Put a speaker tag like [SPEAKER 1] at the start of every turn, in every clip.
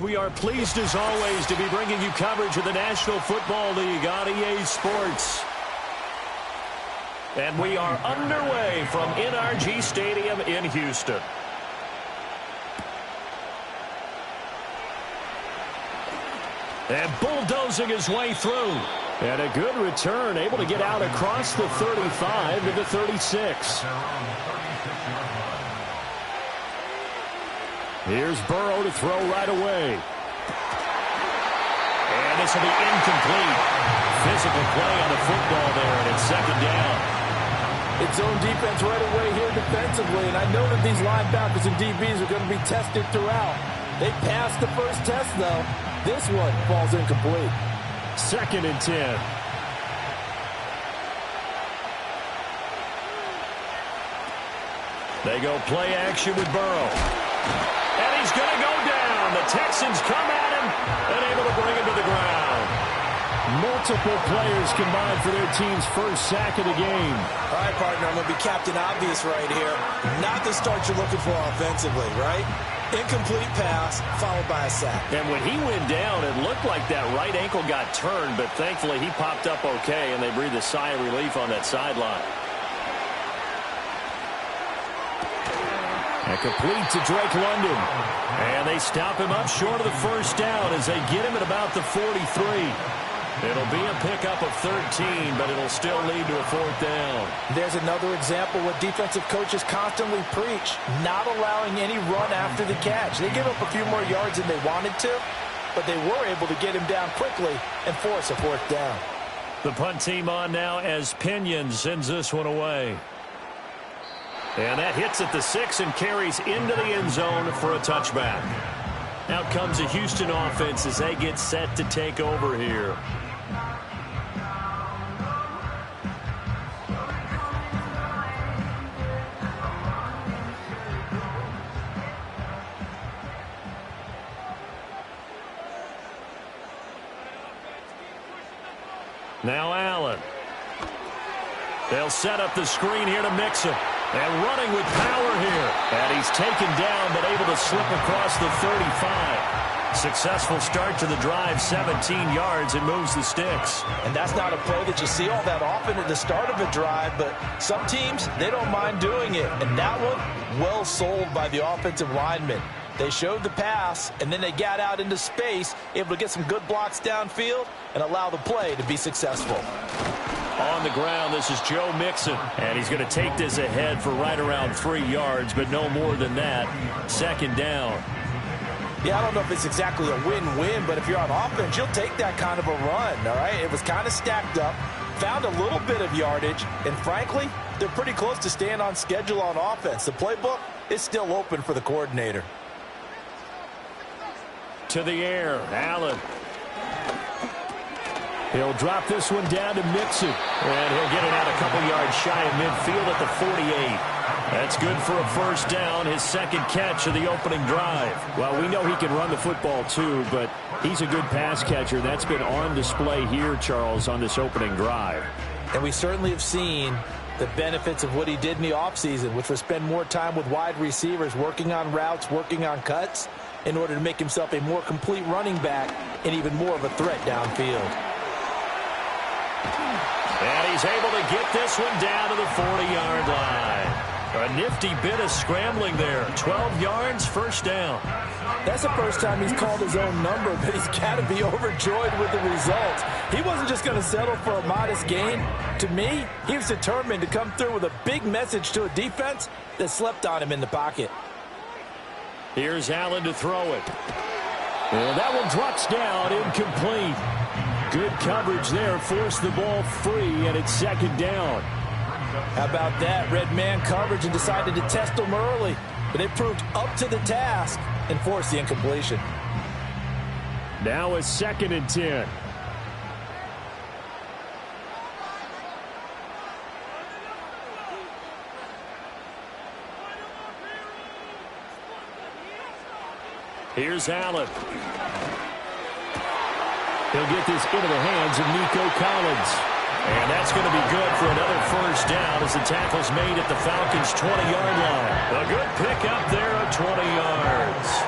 [SPEAKER 1] We are pleased as always to be bringing you coverage of the National Football League on EA Sports. And we are underway from NRG Stadium in Houston. And bulldozing his way through. And a good return, able to get out across the 35 to the 36. Here's Burrow to throw right away. And this will be incomplete. Physical play on the football there, and it's second down.
[SPEAKER 2] It's zone defense right away here defensively, and I know that these linebackers and DBs are going to be tested throughout. They passed the first test, though. This one falls incomplete.
[SPEAKER 1] Second and 10. They go play action with Burrow. And he's going to go down. The Texans come at him and able to bring him to the ground. Multiple players combined for their team's first sack of the game.
[SPEAKER 2] All right, partner, I'm going to be Captain Obvious right here. Not the start you're looking for offensively, right? Incomplete pass, followed by a sack.
[SPEAKER 1] And when he went down, it looked like that right ankle got turned, but thankfully he popped up okay, and they breathed a sigh of relief on that sideline. And complete to Drake London. And they stop him up short of the first down as they get him at about the 43. It'll be a pickup of 13, but it'll still lead to a fourth down.
[SPEAKER 2] There's another example what defensive coaches constantly preach, not allowing any run after the catch. They give up a few more yards than they wanted to, but they were able to get him down quickly and force a fourth down.
[SPEAKER 1] The punt team on now as Pinion sends this one away. And that hits at the 6 and carries into the end zone for a touchback. Out comes the Houston offense as they get set to take over here. Now Allen. They'll set up the screen here to mix him. And running with power here. And he's taken down, but able to slip across the 35. Successful start to the drive, 17 yards, and moves the sticks.
[SPEAKER 2] And that's not a play that you see all that often at the start of a drive, but some teams, they don't mind doing it. And that one, well sold by the offensive lineman. They showed the pass, and then they got out into space, able to get some good blocks downfield and allow the play to be successful.
[SPEAKER 1] On the ground, this is Joe Mixon, and he's going to take this ahead for right around 3 yards, but no more than that. Second down.
[SPEAKER 2] Yeah, I don't know if it's exactly a win-win, but if you're on offense, you'll take that kind of a run, all right? It was kind of stacked up, found a little bit of yardage, and frankly, they're pretty close to staying on schedule on offense. The playbook is still open for the coordinator.
[SPEAKER 1] To the air, Allen. He'll drop this one down to Mixon. And he'll get it out a couple yards shy of midfield at the 48. That's good for a first down, his second catch of the opening drive. Well, we know he can run the football too, but he's a good pass catcher. That's been on display here, Charles, on this opening drive.
[SPEAKER 2] And we certainly have seen the benefits of what he did in the offseason, which was spend more time with wide receivers, working on routes, working on cuts, in order to make himself a more complete running back and even more of a threat downfield.
[SPEAKER 1] And he's able to get this one down to the 40-yard line. A nifty bit of scrambling there. 12 yards, first down.
[SPEAKER 2] That's the first time he's called his own number, but he's got to be overjoyed with the results. He wasn't just going to settle for a modest gain. To me, he was determined to come through with a big message to a defense that slept on him in the pocket.
[SPEAKER 1] Here's Allen to throw it. And that one drops down, incomplete. Good coverage there, forced the ball free, and it's second down.
[SPEAKER 2] How about that? Red man coverage and decided to test him early, but it proved up to the task and forced the incompletion.
[SPEAKER 1] Now a second and 10. Here's Allen. He'll get this into the hands of Nico Collins. And that's going to be good for another first down as the tackle's made at the Falcons' 20-yard line. A good pickup there of 20 yards.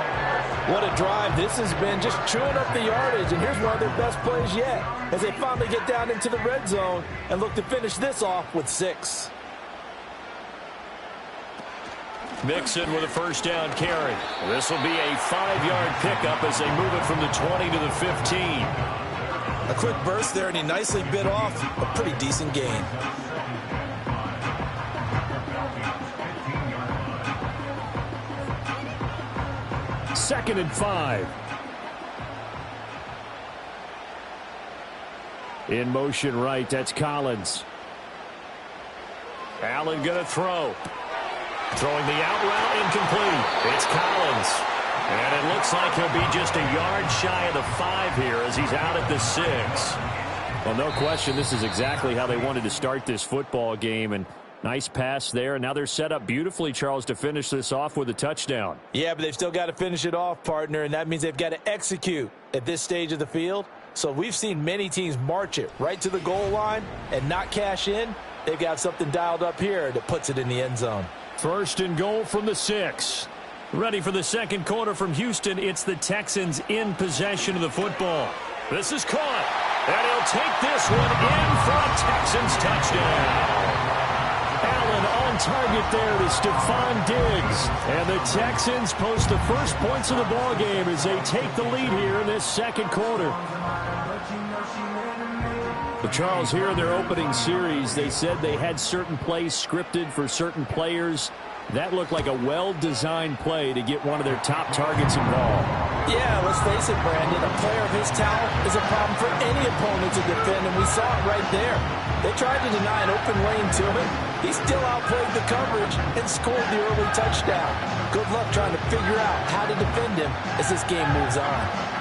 [SPEAKER 2] What a drive this has been, just chewing up the yardage, and here's one of their best plays yet as they finally get down into the red zone and look to finish this off with 6.
[SPEAKER 1] Mixon with a first down carry. This will be a 5-yard pickup as they move it from the 20 to the 15.
[SPEAKER 2] A quick burst there, and he nicely bit off a pretty decent gain.
[SPEAKER 1] Second and 5. In motion right, that's Collins. Allen going to throw. Throwing the out route, incomplete. It's Collins. And it looks like he'll be just a yard shy of the 5 here as he's out at the 6. Well, no question, this is exactly how they wanted to start this football game. And nice pass there. And now they're set up beautifully, Charles, to finish this off with a touchdown.
[SPEAKER 2] Yeah, but they've still got to finish it off, partner. And that means they've got to execute at this stage of the field. So we've seen many teams march it right to the goal line and not cash in. They've got something dialed up here that puts it in the end zone.
[SPEAKER 1] First and goal from the 6. Ready for the second quarter from Houston. It's the Texans in possession of the football. This is caught. And he'll take this one in for a Texans touchdown. Allen on target there to Stephon Diggs. And the Texans post the first points of the ball game as they take the lead here in this second quarter. But Charles, here in their opening series, they said they had certain plays scripted for certain players. That looked like a well-designed play to get one of their top targets involved.
[SPEAKER 2] Yeah, let's face it, Brandon. A player of his talent is a problem for any opponent to defend, and we saw it right there. They tried to deny an open lane to him. He still outplayed the coverage and scored the early touchdown. Good luck trying to figure out how to defend him as this game moves on.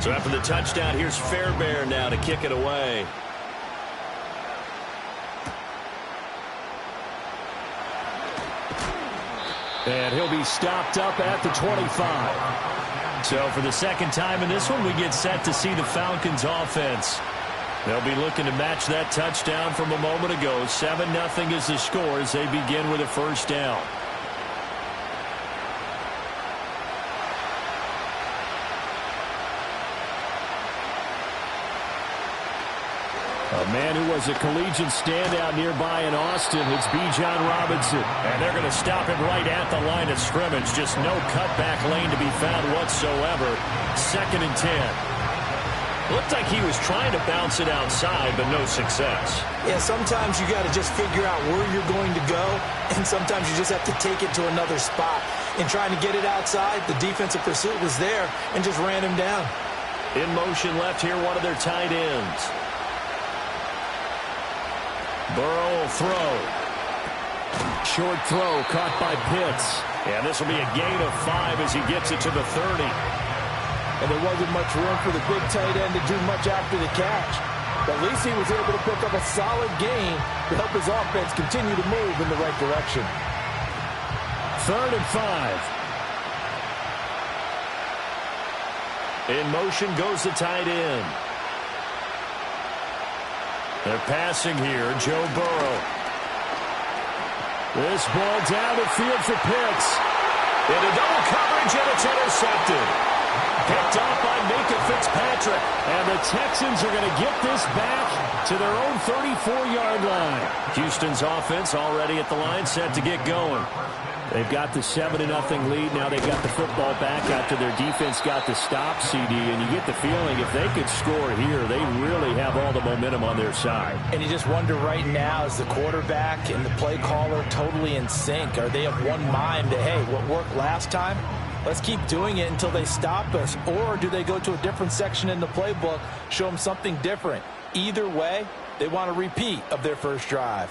[SPEAKER 1] So after the touchdown, here's Fairbairn now to kick it away. And he'll be stopped up at the 25. So for the second time in this one, we get set to see the Falcons offense. They'll be looking to match that touchdown from a moment ago. 7-0 is the score as they begin with a first down. A man who was a collegiate standout nearby in Austin, it's Bijan Robinson. And they're going to stop him right at the line of scrimmage. Just no cutback lane to be found whatsoever. Second and 10. Looked like he was trying to bounce it outside, but no success.
[SPEAKER 2] Yeah, sometimes you got to just figure out where you're going to go, and sometimes you just have to take it to another spot. In trying to get it outside, the defensive pursuit was there and just ran him down.
[SPEAKER 1] In motion left here, one of their tight ends. Burrow will throw. Short throw caught by Pitts. And this will be a gain of 5 as he gets it to the 30.
[SPEAKER 2] And there wasn't much room for the big tight end to do much after the catch. But at least he was able to pick up a solid gain to help his offense continue to move in the right direction.
[SPEAKER 1] Third and 5. In motion goes the tight end. They're passing here, Joe Burrow. This ball down the field for Pitts. Into double coverage, and it's intercepted. Picked off by Minkah Fitzpatrick. And the Texans are going to get this back to their own 34-yard line. Houston's offense already at the line, set to get going. They've got the 7-0 lead. Now they've got the football back after their defense got the stop, CD. And you get the feeling if they could score here, they really have all the momentum on their side.
[SPEAKER 2] And you just wonder right now, is the quarterback and the play caller totally in sync? Are they of one mind that, hey, what worked last time, let's keep doing it until they stop us? Or do they go to a different section in the playbook, show them something different? Either way, they want a repeat of their first drive.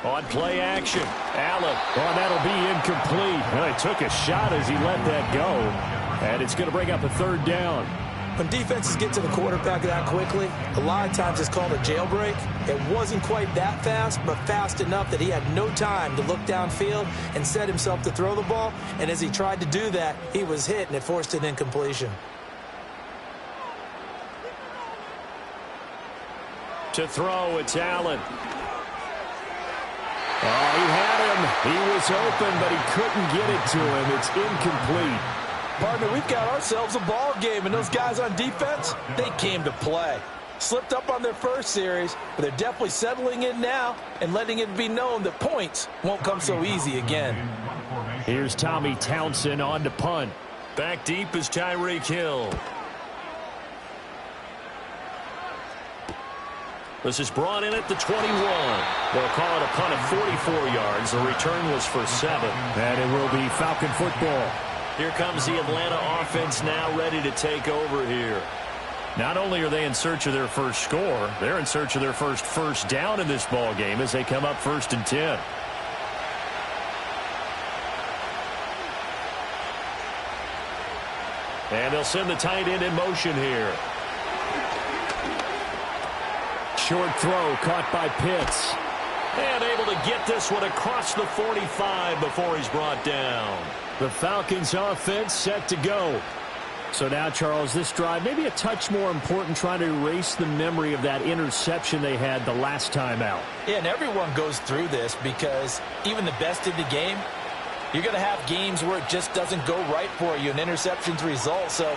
[SPEAKER 1] On play action, Allen. Oh, that'll be incomplete. Well, he took a shot as he let that go. And it's going to bring up a third down.
[SPEAKER 2] When defenses get to the quarterback that quickly, a lot of times it's called a jailbreak. It wasn't quite that fast, but fast enough that he had no time to look downfield and set himself to throw the ball. And as he tried to do that, he was hit, and it forced an incompletion.
[SPEAKER 1] To throw, it's Allen. Oh, he had him. He was open, but he couldn't get it to him. It's incomplete.
[SPEAKER 2] Partner, we've got ourselves a ball game, and those guys on defense, they came to play. Slipped up on their first series, but they're definitely settling in now and letting it be known that points won't come so easy again.
[SPEAKER 1] Here's Tommy Townsend on to punt. Back deep is Tyreek Hill. This is brought in at the 21. They'll call it a punt of 44 yards. The return was for 7. And it will be Falcon football. Here comes the Atlanta offense now ready to take over here. Not only are they in search of their first score, they're in search of their first down in this ball game as they come up 1st and 10. And they'll send the tight end in motion here. Short throw caught by Pitts. And able to get this one across the 45 before he's brought down. The Falcons offense set to go. So now, Charles, this drive maybe a touch more important, trying to erase the memory of that interception they had the last time out.
[SPEAKER 2] Yeah, and everyone goes through this because even the best in the game, you're going to have games where it just doesn't go right for you, and interceptions result. So,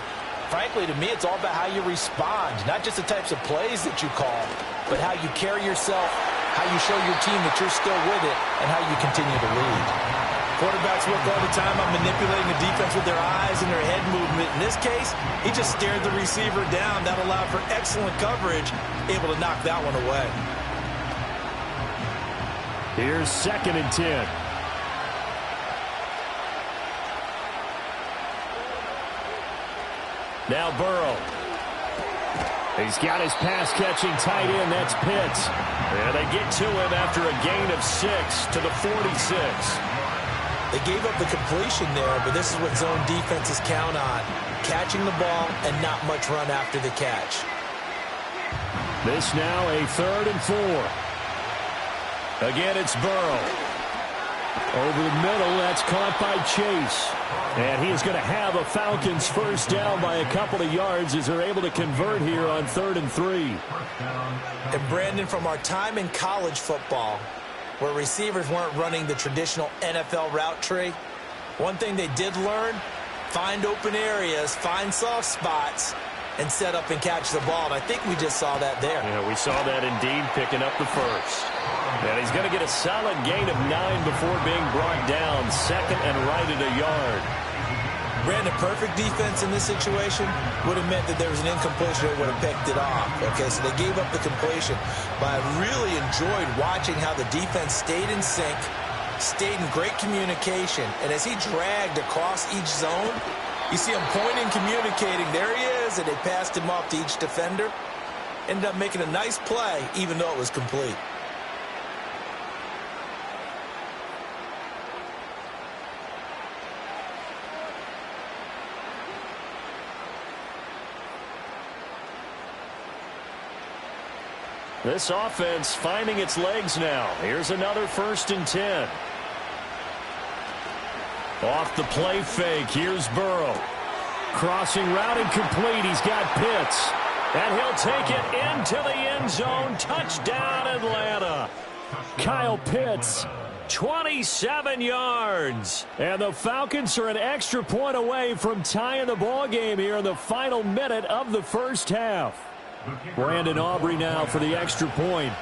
[SPEAKER 2] frankly, to me, it's all about how you respond, not just the types of plays that you call, but how you carry yourself, how you show your team that you're still with it, and how you continue to lead. Quarterbacks work all the time on manipulating the defense with their eyes and their head movement. In this case, he just stared the receiver down. That allowed for excellent coverage, able to knock that one away.
[SPEAKER 1] Here's 2nd and 10. Now Burrow. He's got his pass-catching tight end. That's Pitts. And they get to him after a gain of 6 to the 46.
[SPEAKER 2] They gave up the completion there, but this is what zone defenses count on. Catching the ball and not much run after the catch.
[SPEAKER 1] This now a 3rd and 4. Again, it's Burrow. Over the middle, that's caught by Chase. And he is going to have a Falcons first down by a couple of yards as they're able to convert here on 3rd and 3.
[SPEAKER 2] And Brandon, from our time in college football, where receivers weren't running the traditional NFL route tree, one thing they did learn, find open areas, find soft spots, and set up and catch the ball. And I think we just saw that there.
[SPEAKER 1] Yeah, we saw that indeed, picking up the first. And he's going to get a solid gain of 9 before being brought down. 2nd and right at a yard.
[SPEAKER 2] Brandon, perfect defense in this situation would have meant that there was an incompletion that would have picked it off. Okay, so they gave up the completion. But I really enjoyed watching how the defense stayed in sync, stayed in great communication. And as he dragged across each zone, you see him pointing, communicating. There he is, and they passed him off to each defender. Ended up making a nice play, even though it was complete.
[SPEAKER 1] This offense finding its legs now. Here's another 1st and 10. Off the play fake, here's Burrow. Crossing route incomplete, he's got Pitts. And he'll take it into the end zone. Touchdown, Atlanta. Kyle Pitts, 27 yards. And the Falcons are an extra point away from tying the ball game here in the final minute of the first half. Brandon Aubrey now for the extra point.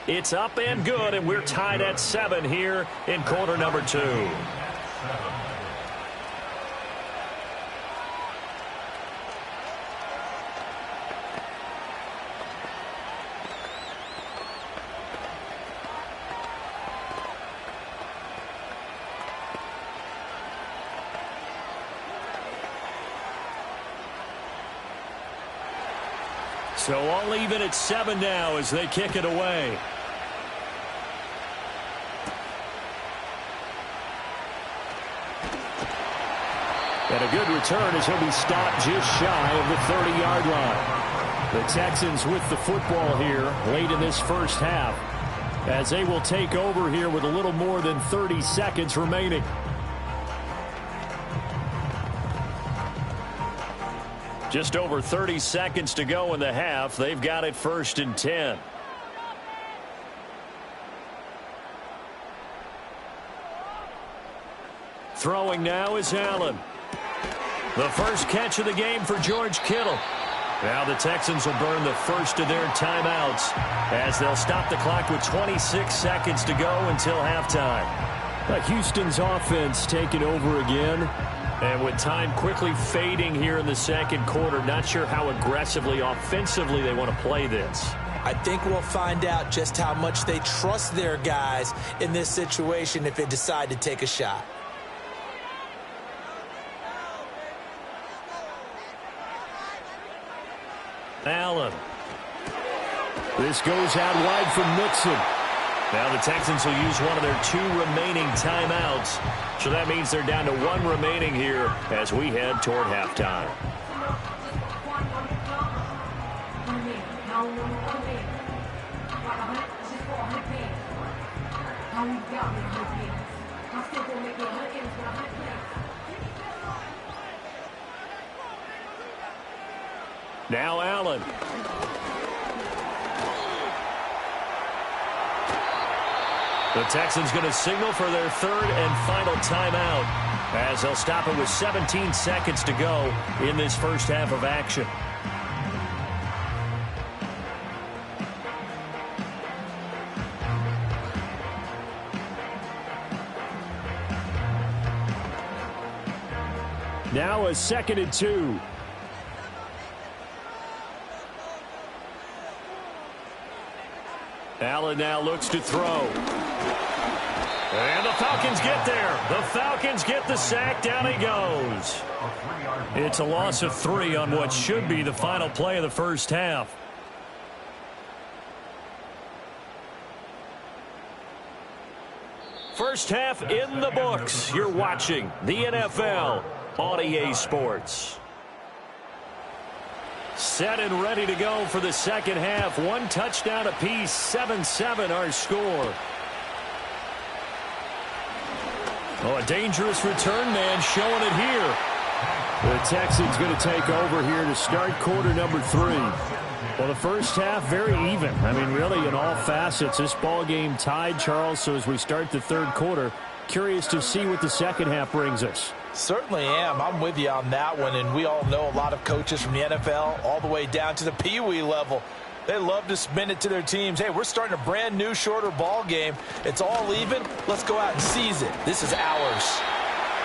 [SPEAKER 1] It's up and good, and we're tied at 7 here in quarter number 2. So all even at 7 now as they kick it away. And a good return as he'll be stopped just shy of the 30-yard line. The Texans with the football here late in this first half as they will take over here with a little more than 30 seconds remaining. Just over 30 seconds to go in the half. They've got it 1st and 10. Throwing now is Allen. The first catch of the game for George Kittle. Now the Texans will burn the first of their timeouts as they'll stop the clock with 26 seconds to go until halftime. Houston's offense taking over again. And with time quickly fading here in the second quarter, not sure how aggressively, offensively they want to play this.
[SPEAKER 2] I think we'll find out just how much they trust their guys in this situation if they decide to take a shot.
[SPEAKER 1] Allen. This goes out wide for Mixon. Now the Texans will use one of their 2 remaining timeouts. So that means they're down to 1 remaining here as we head toward halftime. Now Allen. The Texans going to signal for their 3rd and final timeout as they'll stop it with 17 seconds to go in this first half of action. Now a 2nd and 2. Allen now looks to throw. And the Falcons get there. The Falcons get the sack. Down he goes. It's a loss of 3 on what should be the final play of the first half. First half in the books. You're watching the NFL on EA Sports. Set and ready to go for the second half. 1 touchdown apiece. 7-7 our score. Oh, a dangerous return man showing it here. The Texans going to take over here to start quarter number 3. Well, the first half very even. I mean, really in all facets. This ball game tied, Charles. So as we start the 3rd quarter, curious to see what the second half brings us.
[SPEAKER 2] Certainly am. I'm with you on that one. And we all know a lot of coaches from the NFL all the way down to the Pee-wee level. They love to spin it to their teams. Hey, we're starting a brand new, shorter ball game. It's all even. Let's go out and seize it. This is ours.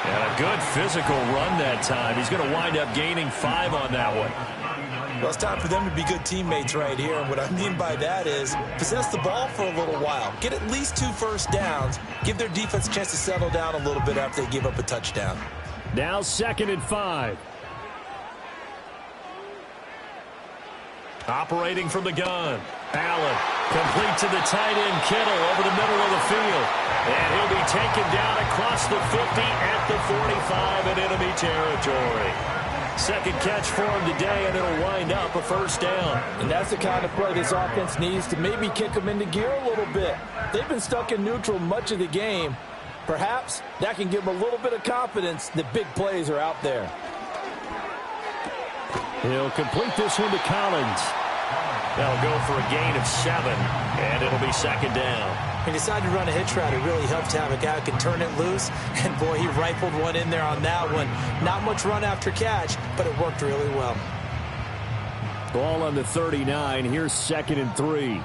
[SPEAKER 1] And a good physical run that time. He's going to wind up gaining 5 on that one.
[SPEAKER 2] Well, it's time for them to be good teammates right here. And what I mean by that is possess the ball for a little while. Get at least 2 first downs. Give their defense a chance to settle down a little bit after they give up a touchdown.
[SPEAKER 1] Now 2nd and 5. Operating from the gun. Allen complete to the tight end Kittle over the middle of the field. And he'll be taken down across the 50 at the 45 in enemy territory. Second catch for him today, and it'll wind up a first down.
[SPEAKER 2] And that's the kind of play this offense needs to maybe kick them into gear a little bit. They've been stuck in neutral much of the game. Perhaps that can give them a little bit of confidence that big plays are out there.
[SPEAKER 1] He'll complete this one to Collins. That'll go for a gain of 7, and it'll be second down.
[SPEAKER 2] He decided to run a hitch route. It really helps to have a guy who can turn it loose. And, boy, he rifled one in there on that one. Not much run after catch, but it worked really well.
[SPEAKER 1] Ball on the 39. Here's 2nd and 3.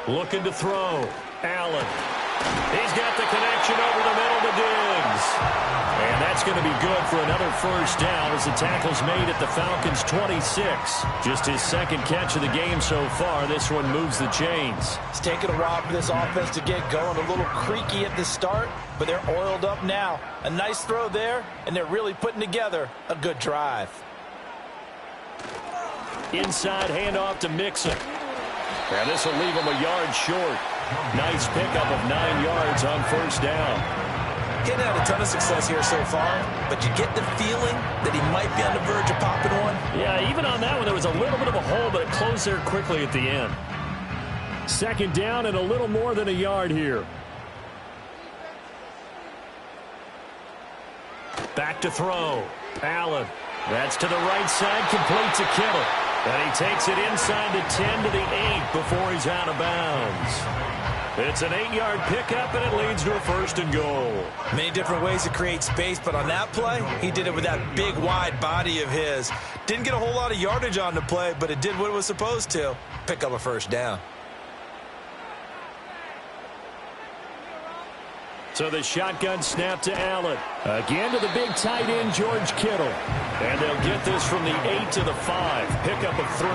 [SPEAKER 1] Looking to throw. Allen. He's got the connection over the middle to Diggs. And that's going to be good for another first down as the tackle's made at the Falcons' 26. Just his 2nd catch of the game so far. This one moves the chains.
[SPEAKER 2] It's taken a while for this offense to get going. A little creaky at the start, but they're oiled up now. A nice throw there, and they're really putting together a good drive.
[SPEAKER 1] Inside handoff to Mixon. And this will leave him a yard short. Nice pickup of 9 yards on first down.
[SPEAKER 2] Getting had a ton of success here so far, but you get the feeling that he might be on the verge of popping one.
[SPEAKER 1] Yeah, even on that one, there was a little bit of a hole, but it closed there quickly at the end. Second down and a little more than a yard here. Back to throw. Allen. That's to the right side. Complete to Kittle. And he takes it inside the 10 to the 8 before he's out of bounds. It's an 8-yard pickup, and it leads to a 1st and goal.
[SPEAKER 2] Many different ways to create space, but on that play, he did it with that big, wide body of his. Didn't get a whole lot of yardage on the play, but it did what it was supposed to. Pick up a 1st down.
[SPEAKER 1] So the shotgun snap to Allen. Again to the big tight end, George Kittle. And they'll get this from the 8 to the 5. Pickup of 3.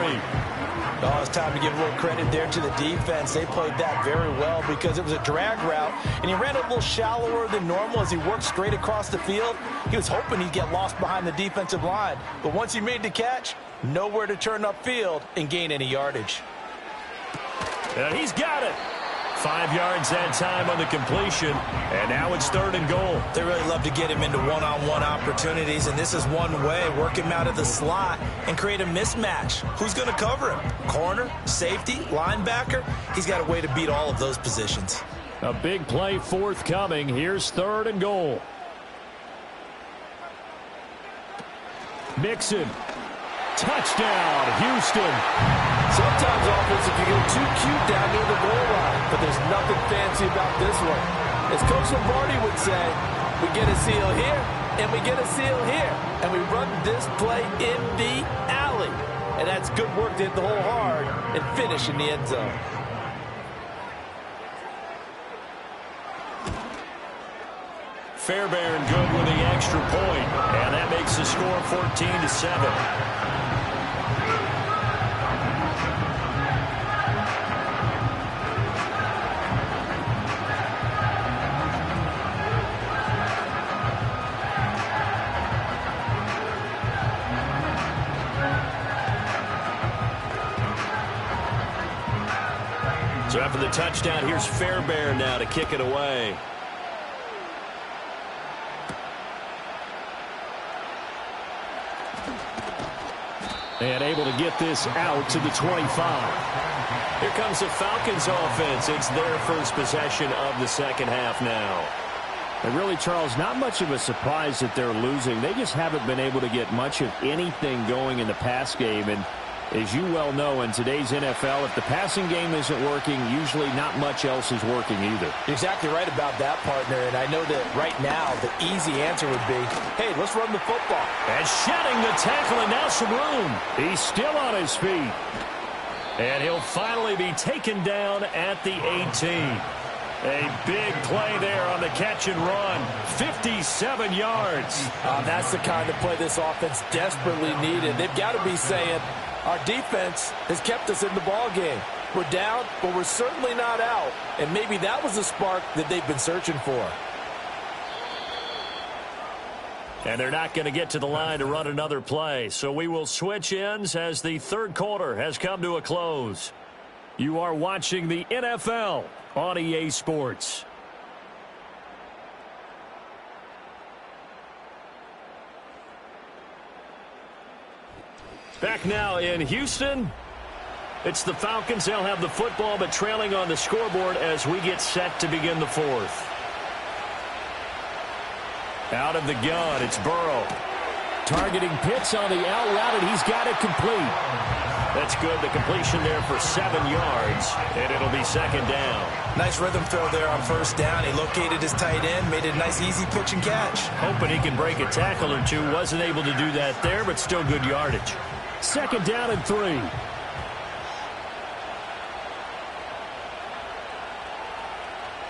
[SPEAKER 2] Oh, it's time to give a little credit there to the defense. They played that very well because it was a drag route, and he ran a little shallower than normal as he worked straight across the field. He was hoping he'd get lost behind the defensive line, but once he made the catch, nowhere to turn upfield and gain any yardage.
[SPEAKER 1] And he's got it. 5 yards that time on the completion, and now it's 3rd and goal.
[SPEAKER 2] They really love to get him into one-on-one opportunities, and this is one way. Work him out of the slot and create a mismatch. Who's going to cover him? Corner, safety, linebacker? He's got a way to beat all of those positions.
[SPEAKER 1] A big play forthcoming. Here's 3rd and goal. Mixon. Touchdown, Houston.
[SPEAKER 3] Sometimes offense, if you get too cute down near the goal line, but there's nothing fancy about this one. As Coach Lombardi would say, we get a seal here, and we get a seal here, and we run this play in the alley. And that's good work to hit the hole hard and finish in the end zone.
[SPEAKER 1] Fairbairn good with the extra point, and that makes the score 14-7. So after the touchdown, here's Fairbairn now to kick it away. And able to get this out to the 25. Here comes the Falcons offense. It's their first possession of the second half now.
[SPEAKER 4] And really, Charles, not much of a surprise that they're losing. They just haven't been able to get much of anything going in the pass game. And as you well know, in today's NFL, if the passing game isn't working, usually not much else is working either.
[SPEAKER 3] You're exactly right about that, partner. And I know that right now the easy answer would be, hey, let's run the football.
[SPEAKER 1] And shedding the tackle, and now some room. He's still on his feet. And he'll finally be taken down at the 18. A big play there on the catch and run. 57 yards.
[SPEAKER 3] That's the kind of play this offense desperately needed. They've got to be saying, our defense has kept us in the ball game. We're down, but we're certainly not out. And maybe that was the spark that they've been searching for.
[SPEAKER 1] And they're not going to get to the line to run another play. So we will switch ends as the third quarter has come to a close. You are watching the NFL on EA Sports. Back now in Houston. It's the Falcons. They'll have the football, but trailing on the scoreboard as we get set to begin the fourth. Out of the gun, it's Burrow. Targeting Pitts on the out route, and he's got it complete. That's good. The completion there for 7 yards, and it'll be second down.
[SPEAKER 2] Nice rhythm throw there on first down. He located his tight end, made it a nice easy pitch and catch.
[SPEAKER 1] Hoping he can break a tackle or two. Wasn't able to do that there, but still good yardage. Second down and 3.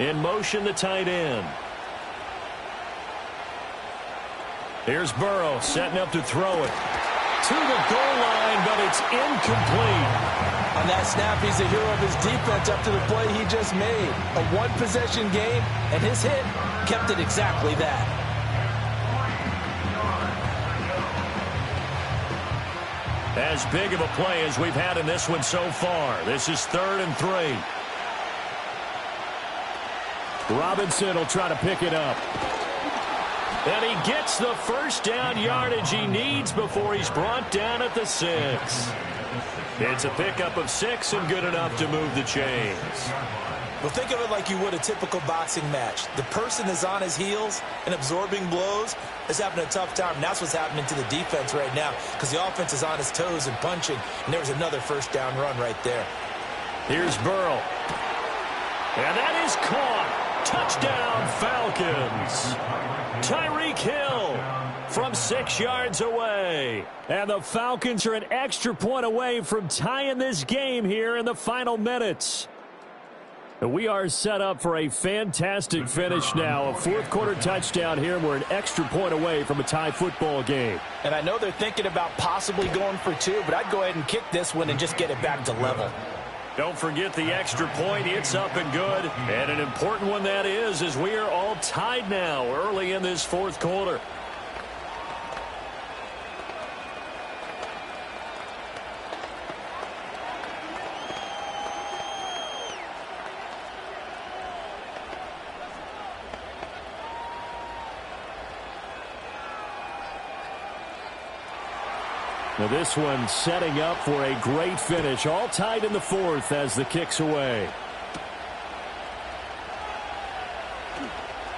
[SPEAKER 1] In motion, the tight end. Here's Burrow setting up to throw it. To the goal line, but it's incomplete.
[SPEAKER 3] On that snap, he's a hero of his defense after the play he just made. A one-possession game, and his hit kept it exactly that.
[SPEAKER 1] As big of a play as we've had in this one so far. This is 3rd and 3. Robinson will try to pick it up. And he gets the first down yardage he needs before he's brought down at the 6. It's a pickup of 6 and good enough to move the chains.
[SPEAKER 2] Well, think of it like you would a typical boxing match. The person is on his heels and absorbing blows is having a tough time. And that's what's happening to the defense right now because the offense is on his toes and punching. And there was another first down run right there.
[SPEAKER 1] Here's Burrow. And that is caught. Touchdown, Falcons. Tyreek Hill from 6 yards away. And the Falcons are an extra point away from tying this game here in the final minutes. We are set up for a fantastic finish now. A fourth-quarter touchdown here, and we're an extra point away from a tie football game.
[SPEAKER 2] And I know they're thinking about possibly going for 2, but I'd go ahead and kick this one and just get it back to level.
[SPEAKER 1] Don't forget the extra point. It's up and good. And an important one that is, as we are all tied now early in this fourth quarter.
[SPEAKER 4] Now this one setting up for a great finish. All tied in the fourth as the kick's away.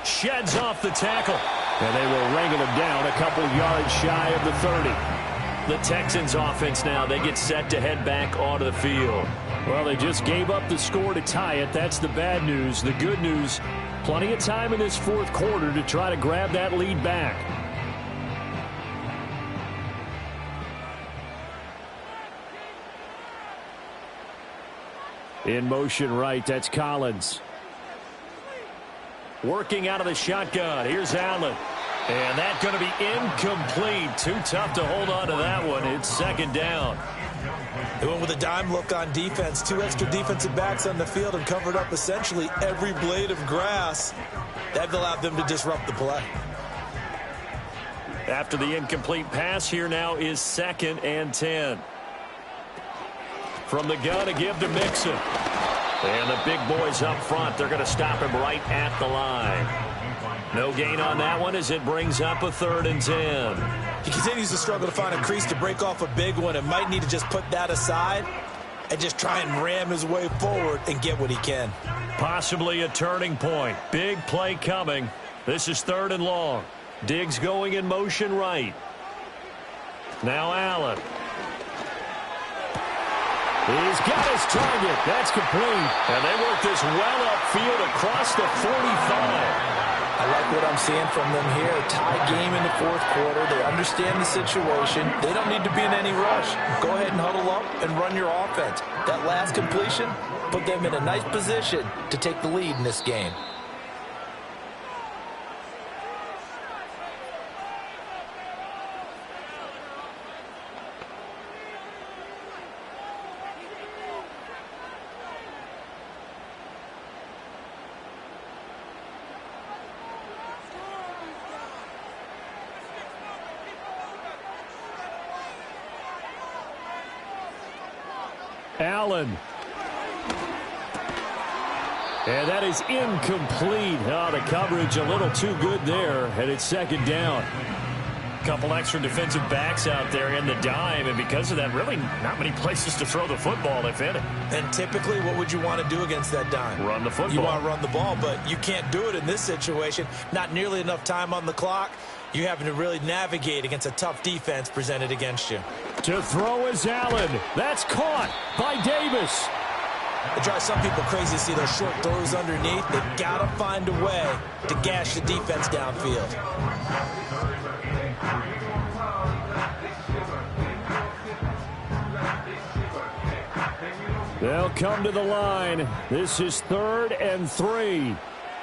[SPEAKER 1] Sheds off the tackle.
[SPEAKER 4] And they were ringing him down a couple yards shy of the 30.
[SPEAKER 1] The Texans offense now, they get set to head back onto the field.
[SPEAKER 4] Well, they just gave up the score to tie it. That's the bad news. The good news, plenty of time in this fourth quarter to try to grab that lead back. In motion right, that's Collins.
[SPEAKER 1] Working out of the shotgun. Here's Allen. And that's going to be incomplete. Too tough to hold on to that one. It's second down.
[SPEAKER 2] They went with a dime look on defense. 2 extra defensive backs on the field and covered up essentially every blade of grass. That allowed them to disrupt the play.
[SPEAKER 1] After the incomplete pass, here now is 2nd and 10. From the gun to give to Mixon. And the big boys up front, they're going to stop him right at the line. No gain on that one as it brings up a 3rd and 10.
[SPEAKER 2] He continues to struggle to find a crease to break off a big one and might need to just put that aside and just try and ram his way forward and get what he can.
[SPEAKER 1] Possibly a turning point. Big play coming. This is 3rd and long. Diggs going in motion right. Now Allen.
[SPEAKER 4] He's got his target. That's complete.
[SPEAKER 1] And they work this well upfield across the 45.
[SPEAKER 2] I like what I'm seeing from them here. Tie game in the fourth quarter. They understand the situation. They don't need to be in any rush. Go ahead and huddle up and run your offense. That last completion put them in a nice position to take the lead in this game.
[SPEAKER 4] Allen. And that is incomplete. Oh, the coverage a little too good there, and it's 2nd down.
[SPEAKER 1] Couple extra defensive backs out there in the dime, and because of that, really not many places to throw the football, if any.
[SPEAKER 2] And typically, what would you want to do against that dime?
[SPEAKER 1] Run the football.
[SPEAKER 2] You want to run the ball, but you can't do it in this situation. Not nearly enough time on the clock. You're having to really navigate against a tough defense presented against you.
[SPEAKER 4] To throw is Allen. That's caught by Davis.
[SPEAKER 2] It drives some people crazy to see those short throws underneath. They've got to find a way to gash the defense downfield.
[SPEAKER 4] They'll come to the line. This is 3rd and 3.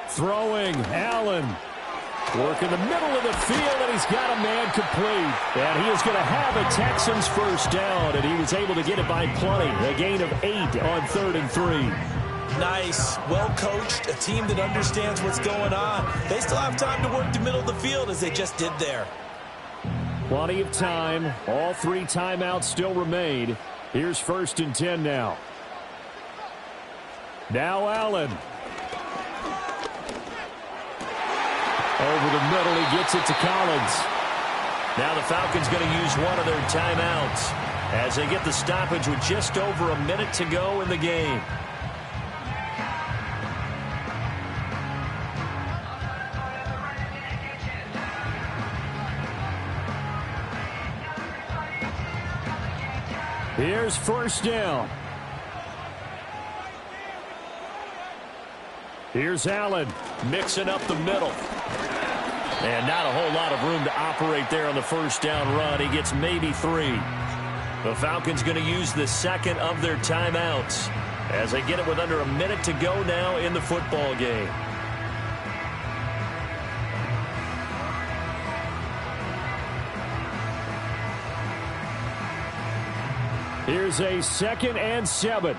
[SPEAKER 4] Throwing Allen. Work in the middle of the field, and he's got a man complete. And he is going to have a Texans first down, and he was able to get it by plenty. A gain of 8 on 3rd and 3.
[SPEAKER 2] Nice, well-coached, a team that understands what's going on. They still have time to work the middle of the field as they just did there.
[SPEAKER 4] Plenty of time. All 3 timeouts still remain. Here's 1st and 10 now. Now Allen. Over the middle, he gets it to Collins.
[SPEAKER 1] Now the Falcons going to use one of their timeouts as they get the stoppage with just over a minute to go in the game.
[SPEAKER 4] Here's first down. Here's Allen mixing up the middle. And not a whole lot of room to operate there on the first down run. He gets maybe 3. The Falcons going to use the second of their timeouts as they get it with under a minute to go now in the football game. Here's a 2nd and 7.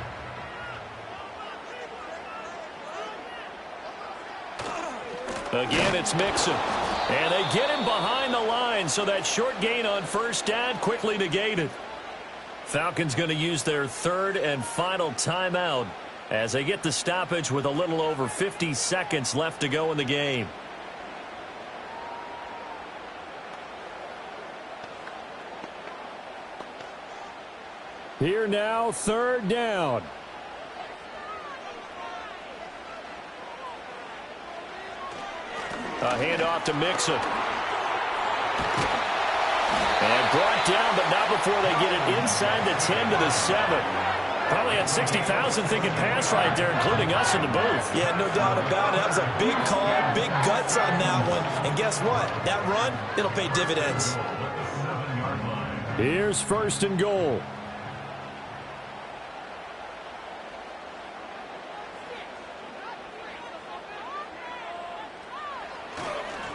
[SPEAKER 4] Again, it's Mixon. And they get him behind the line, so that short gain on first down quickly negated. Falcons going to use their 3rd and final timeout as they get the stoppage with a little over 50 seconds left to go in the game. Here now, 3rd down. A handoff to Mixon. And brought down, but not before they get it inside the 10 to the 7. Probably had 60,000 thinking pass right there, including us in the booth.
[SPEAKER 2] Yeah, no doubt about it. That was a big call, big guts on that one. And guess what? That run, it'll pay dividends.
[SPEAKER 4] Here's 1st and goal.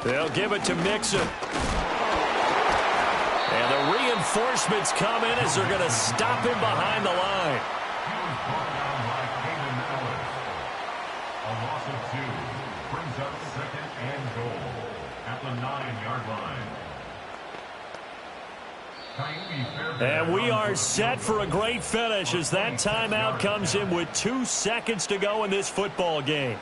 [SPEAKER 4] They'll give it to Mixon. And the reinforcements come in as they're going to stop him behind the line.
[SPEAKER 5] A loss of 2 brings up 2nd and goal at the 9-yard line.
[SPEAKER 1] And we are set for a great finish as that timeout comes in with 2 seconds to go in this football game.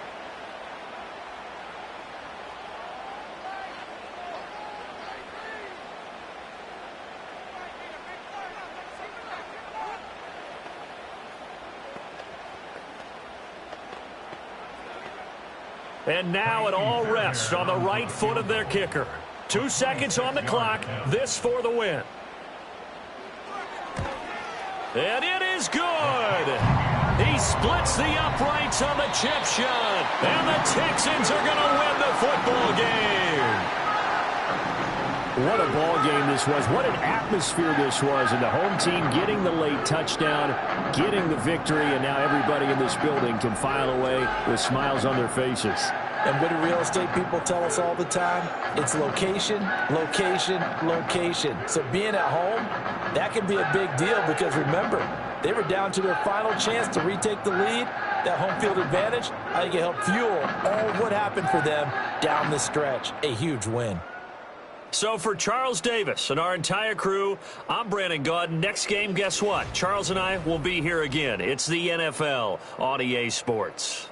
[SPEAKER 1] And now it all rests on the right foot of their kicker. 2 seconds on the clock. This for the win. And it is good. He splits the uprights on the chip shot. And the Texans are going to win the football game.
[SPEAKER 4] What a ball game this was. What an atmosphere this was. And the home team getting the late touchdown, getting the victory, and now everybody in this building can file away with smiles on their faces.
[SPEAKER 2] And what do real estate people tell us all the time? It's location, location, location. So being at home, that can be a big deal because remember, they were down to their final chance to retake the lead. That home field advantage, I think it helped fuel all what happened for them down the stretch. A huge win.
[SPEAKER 1] So for Charles Davis and our entire crew, I'm Brandon Gaudin. Next game, guess what? Charles and I will be here again. It's the NFL on EA Sports.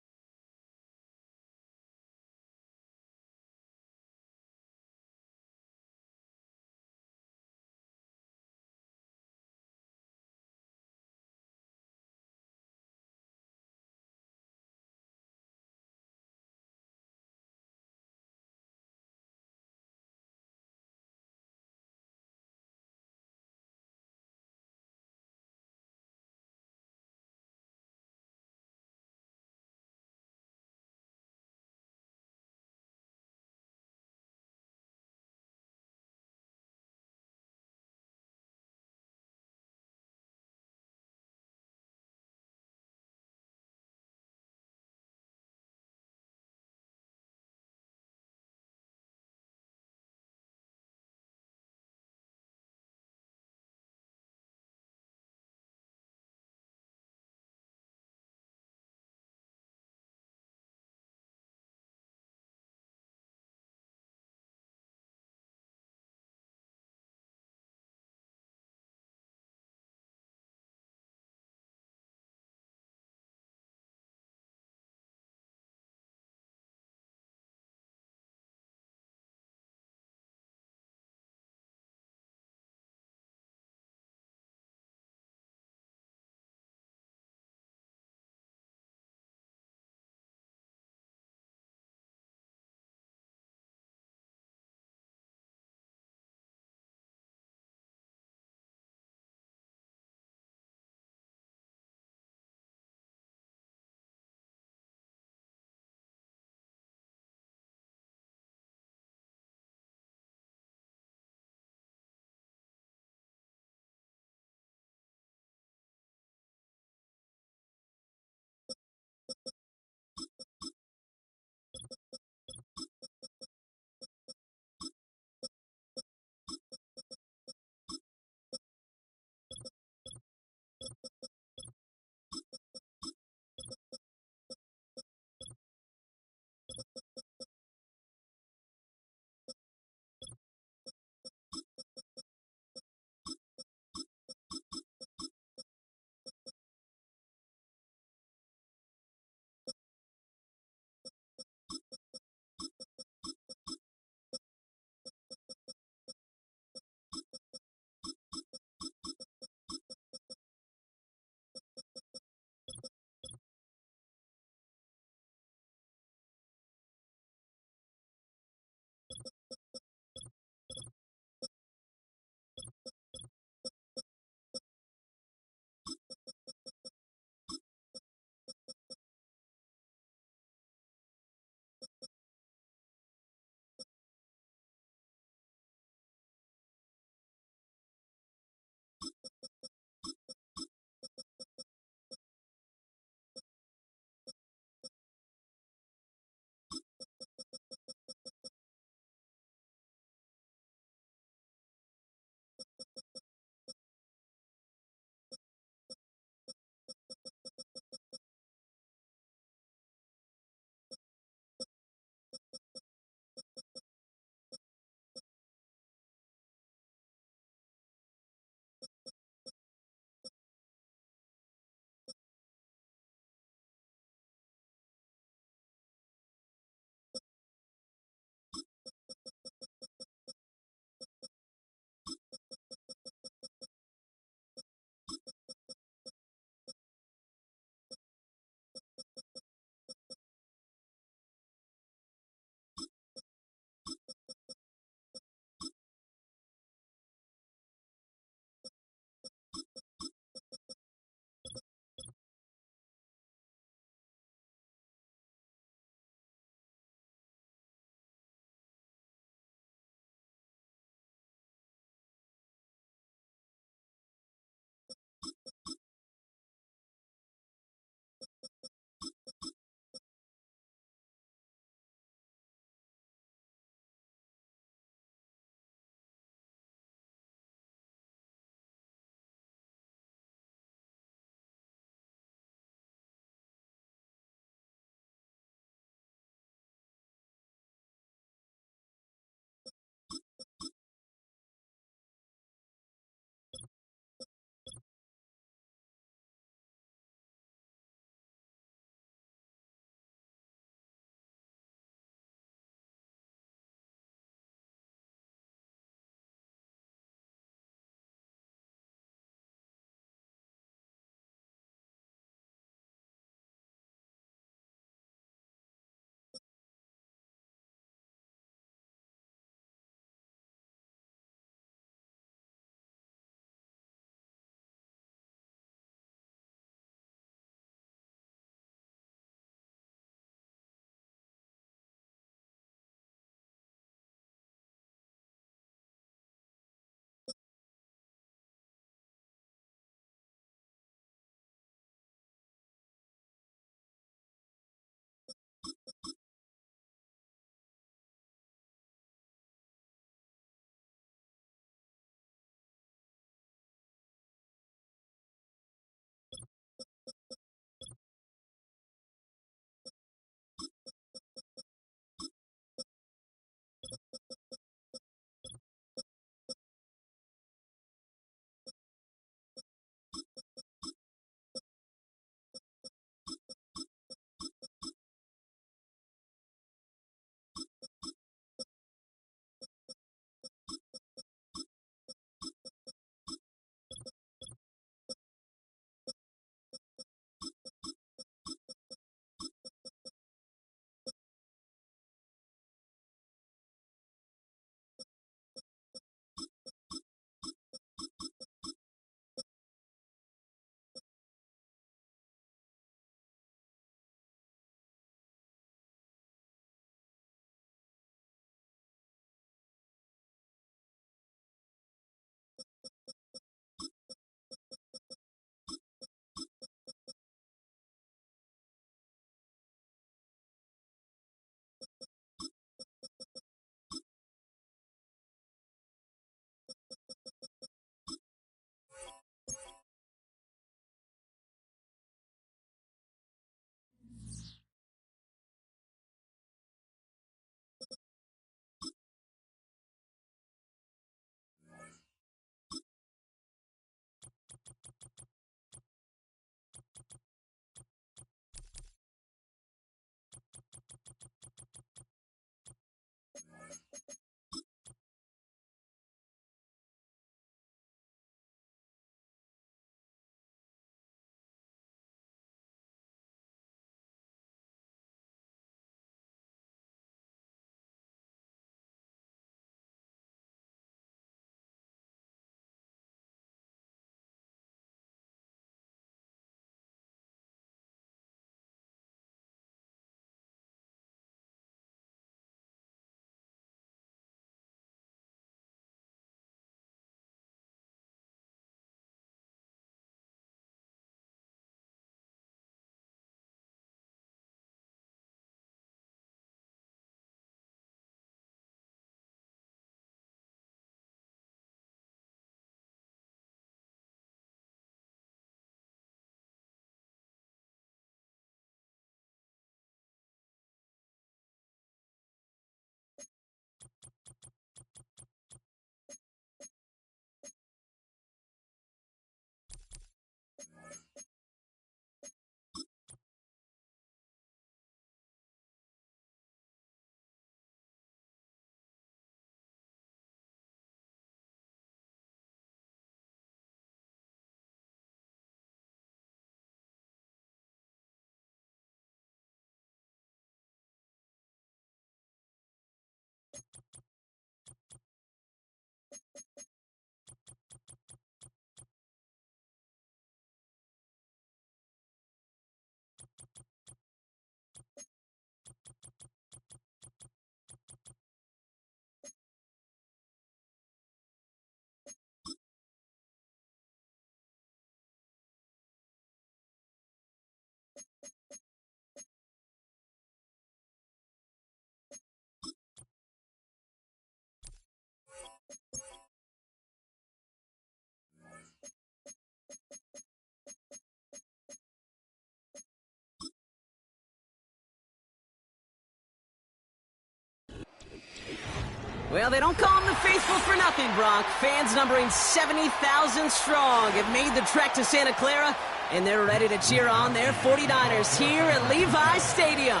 [SPEAKER 6] for nothing, Brock. Fans numbering 70,000 strong have made the trek to Santa Clara, and they're ready to cheer on their 49ers here at Levi's Stadium.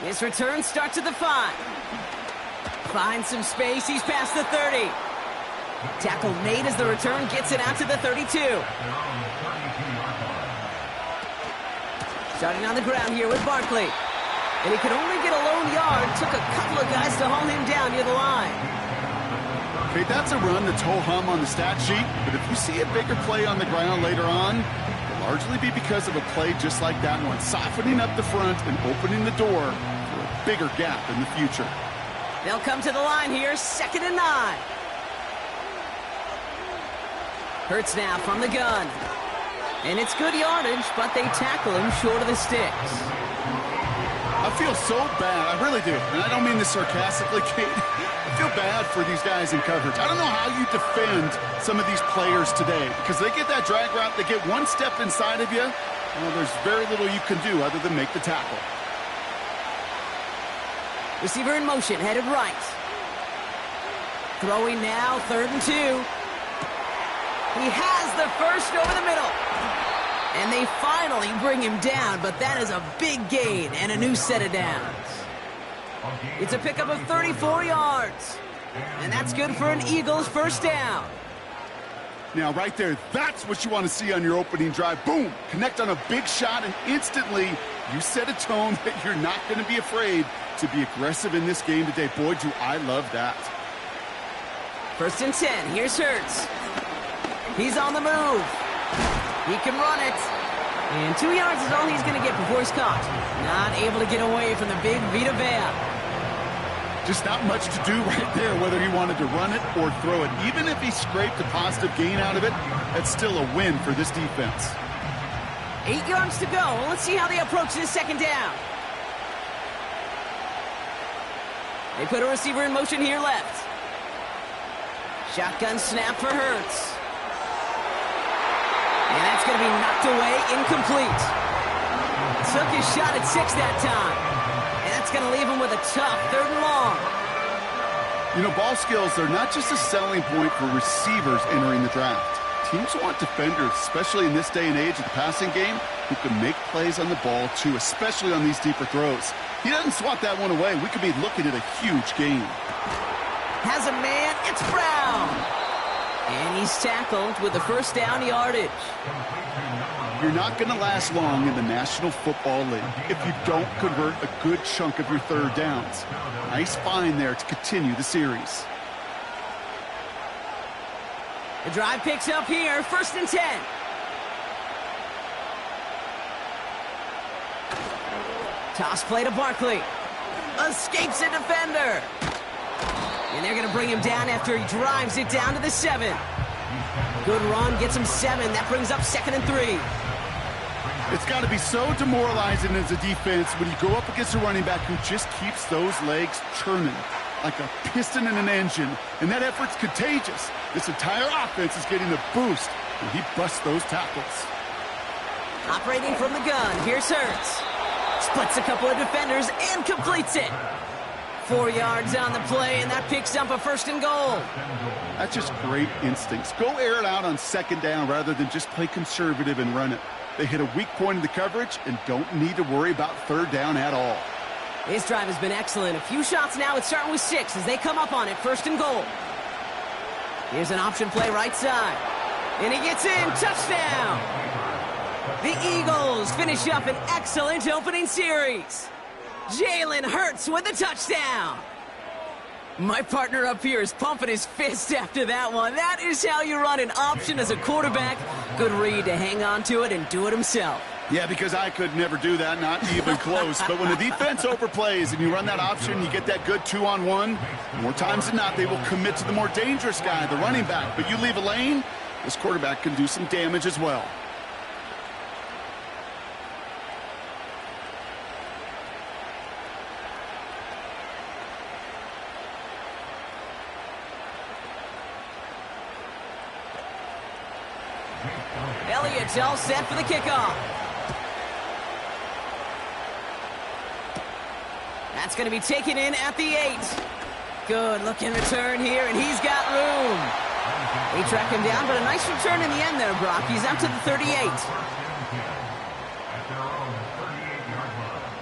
[SPEAKER 6] This return starts at the 5. Finds some space. He's past the 30. Tackle made as the return gets it out to the 32. Starting on the ground here with Barkley. And he could only get a lone yard. Took a couple of guys to haul him down near the line.
[SPEAKER 7] Okay, that's a run that's ho-hum on the stat sheet. But if you see a bigger play on the ground later on, it'll largely be because of a play just like that one. Softening up the front and opening the door for a bigger gap in the future.
[SPEAKER 6] They'll come to the line here, 2nd and 9. Hurts now from the gun. And it's good yardage, but they tackle him short of the sticks.
[SPEAKER 7] I feel so bad. I really do. And I don't mean this sarcastically, Kate. I feel bad for these guys in coverage. I don't know how you defend some of these players today because they get that drag route, they get one step inside of you. Well, there's very little you can do other than make the tackle.
[SPEAKER 6] Receiver in motion, headed right. Throwing now, 3rd and 2. He has the first over the middle. And they finally bring him down, but that is a big gain and a new set of downs. It's a pickup of 34 yards. And that's good for an Eagles first down.
[SPEAKER 7] Now, right there, that's what you want to see on your opening drive. Boom! Connect on a big shot, and instantly you set a tone that you're not going to be afraid to be aggressive in this game today. Boy, do I love that.
[SPEAKER 6] 1st and 10. Here's Hurts. He's on the move. He can run it. And 2 yards is all he's going to get before he's caught. Not able to get away from the big Vita Vea.
[SPEAKER 7] Just not much to do right there, whether he wanted to run it or throw it. Even if he scraped a positive gain out of it, that's still a win for this defense.
[SPEAKER 6] 8 yards to go. Let's see how they approach this 2nd down. They put a receiver in motion here left. Shotgun snap for Hurts. And that's going to be knocked away, incomplete. Took his shot at 6 that time. And that's going to leave him with a tough 3rd and long.
[SPEAKER 7] You know, ball skills are not just a selling point for receivers entering the draft. Teams want defenders, especially in this day and age of the passing game, who can make plays on the ball too, especially on these deeper throws. He doesn't swat that one away. We could be looking at a huge gain.
[SPEAKER 6] Has a man. It's Brown. And he's tackled with the first down yardage.
[SPEAKER 7] You're not going to last long in the National Football League if you don't convert a good chunk of your 3rd downs. Nice find there to continue the series.
[SPEAKER 6] The drive picks up here, 1st and 10. Toss play to Barkley. Escapes a defender. And they're going to bring him down after he drives it down to the 7. Good run, gets him 7. That brings up 2nd and 3.
[SPEAKER 7] It's got to be so demoralizing as a defense when you go up against a running back who just keeps those legs churning like a piston in an engine. And that effort's contagious. This entire offense is getting a boost when he busts those tackles.
[SPEAKER 6] Operating from the gun, here's Hurts. Splits a couple of defenders and completes it. 4 yards on the play, and that picks up a 1st and goal.
[SPEAKER 7] That's just great instincts. Go air it out on 2nd down rather than just play conservative and run it. They hit a weak point in the coverage and don't need to worry about 3rd down at all.
[SPEAKER 6] This drive has been excellent. A few shots now. It's starting with 6 as they come up on it. 1st and goal. Here's an option play right side. And he gets in. Touchdown. The Eagles finish up an excellent opening series. Jalen Hurts with a touchdown. My partner up here is pumping his fist after that one. That is how you run an option as a quarterback. Good read to hang on to it and do it himself.
[SPEAKER 7] Yeah, because I could never do that, not even close. But when the defense overplays and you run that option, you get that good 2-on-1, more times than not, they will commit to the more dangerous guy, the running back. But you leave a lane, this quarterback can do some damage as well.
[SPEAKER 6] Elliott's all set for the kickoff. That's going to be taken in at the 8. Good-looking return here, and he's got room. They track him down, but a nice return in the end there, Brock. He's out to the 38.
[SPEAKER 5] At their own 38-yard line.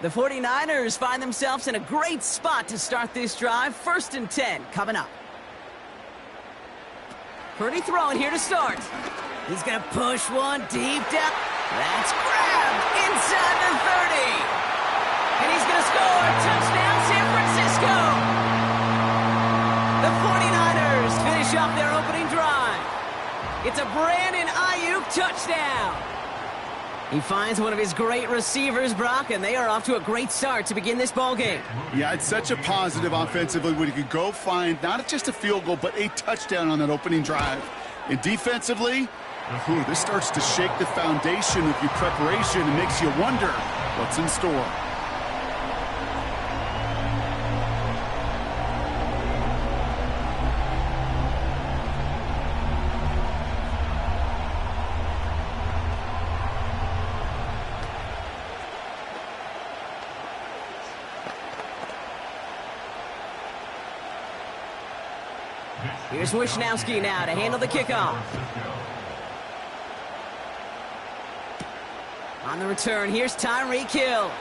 [SPEAKER 6] The 49ers find themselves in a great spot to start this drive. 1st and 10 coming up. Purdy throwing here to start. He's going to push one deep down. That's grabbed inside the 30. And he's going to score. Touchdown, San Francisco. The 49ers finish off their opening drive. It's a Brandon Ayuk touchdown. He finds one of his great receivers, Brock, and they are off to a great start to begin this ballgame.
[SPEAKER 7] Yeah, it's such a positive offensively when you could go find not just a field goal, but a touchdown on that opening drive. And defensively, this starts to shake the foundation of your preparation and makes you wonder what's in store.
[SPEAKER 6] Here's Wishnowski now to handle the kickoff. On the return, here's Tyreek Hill.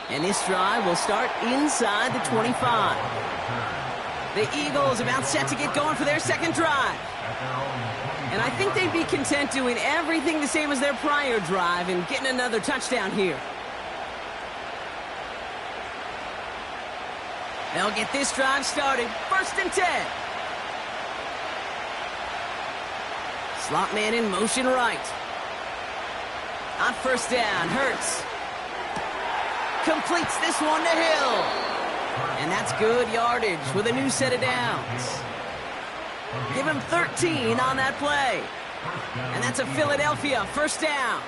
[SPEAKER 6] And this drive will start inside the 25. The Eagles about set to get going for their second drive. And I think they'd be content doing everything the same as their prior drive and getting another touchdown here. They'll get this drive started. 1st and 10. Slot man in motion right. On 1st down, Hurts completes this one to Hill. And that's good yardage with a new set of downs. Give him 13 on that play. And that's a Philadelphia 1st down.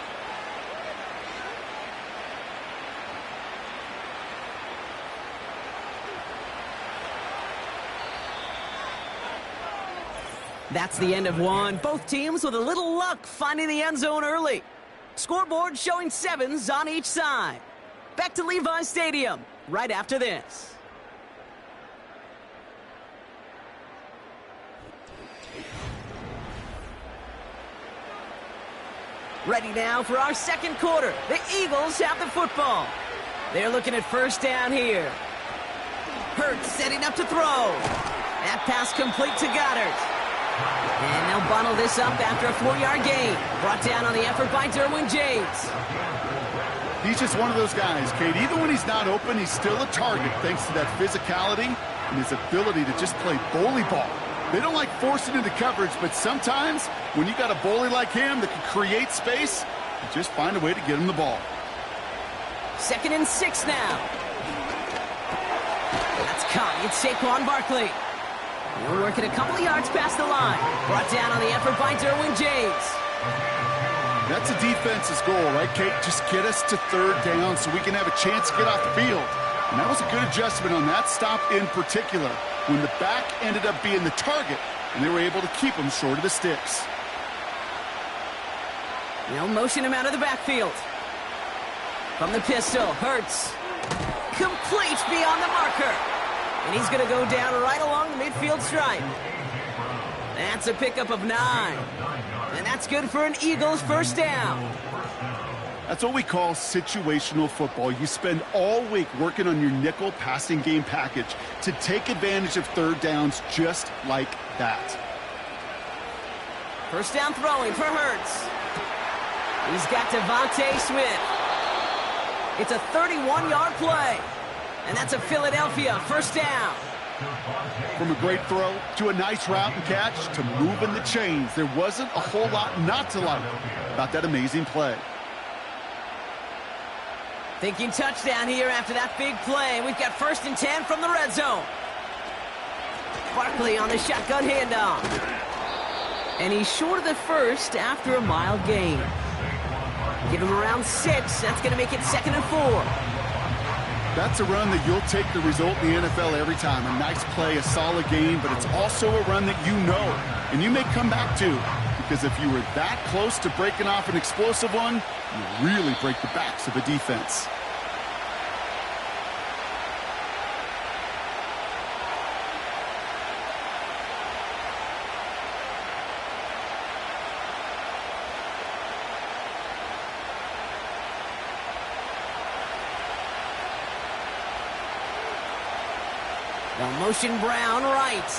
[SPEAKER 6] That's the end of one. Both teams with a little luck finding the end zone early. Scoreboard showing 7s on each side. Back to Levi's Stadium right after this. Ready now for our second quarter. The Eagles have the football. They're looking at 1st down here. Hurts setting up to throw. That pass complete to Goddard. And they'll bundle this up after a 4-yard gain. Brought down on the effort by Derwin James.
[SPEAKER 7] He's just one of those guys, Kate. Even when he's not open, he's still a target thanks to that physicality and his ability to just play bully ball. They don't like forcing into coverage, but sometimes when you got a bully like him that can create space, you just find a way to get him the ball.
[SPEAKER 6] 2nd and 6 now. That's caught. It's Saquon Barkley. We're working a couple of yards past the line. Brought down on the effort by Derwin James.
[SPEAKER 7] That's a defense's goal, right, Kate? Just get us to 3rd down so we can have a chance to get off the field. And that was a good adjustment on that stop in particular, when the back ended up being the target, and they were able to keep him short of the sticks.
[SPEAKER 6] They'll motion him out of the backfield. From the pistol, Hurts. Complete beyond the marker. And he's going to go down right along the midfield stripe. That's a pickup of 9. And that's good for an Eagles 1st down.
[SPEAKER 7] That's what we call situational football. You spend all week working on your nickel passing game package to take advantage of 3rd downs just like that.
[SPEAKER 6] 1st down throwing for Hurts. He's got Devontae Smith. It's a 31-yard play. And that's a Philadelphia 1st down.
[SPEAKER 7] From a great throw to a nice route and catch to moving the chains, there wasn't a whole lot not to like about that amazing play.
[SPEAKER 6] Thinking touchdown here after that big play. We've got 1st and 10 from the red zone. Barkley on the shotgun handoff. And he's short of the 1st after a mild gain. Give him around 6. That's going to make it 2nd and 4.
[SPEAKER 7] That's a run that you'll take the result in the NFL every time. A nice play, a solid game, but it's also a run that you know and you may come back to because if you were that close to breaking off an explosive one, you really break the backs of the defense.
[SPEAKER 6] Now motion Brown right.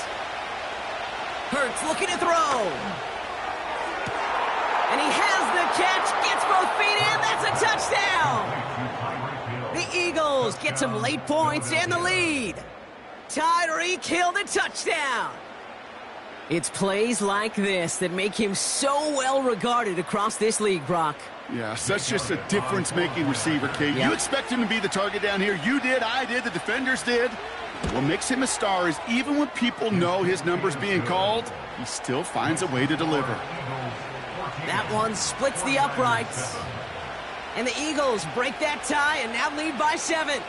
[SPEAKER 6] Hurts looking to throw. And he has the catch, gets both feet in, that's a touchdown! The Eagles get some late points and the lead. Tyreek Hill the touchdown. It's plays like this that make him so well regarded across this league, Brock.
[SPEAKER 7] Yeah, such just a difference-making receiver, Kate.
[SPEAKER 6] Yep.
[SPEAKER 7] You expect him to be the target down here. You did, I did, the defenders did. What makes him a star is even when people know his number's being called, he still finds a way to deliver.
[SPEAKER 6] That one splits the uprights. And the Eagles break that tie and now lead by 7.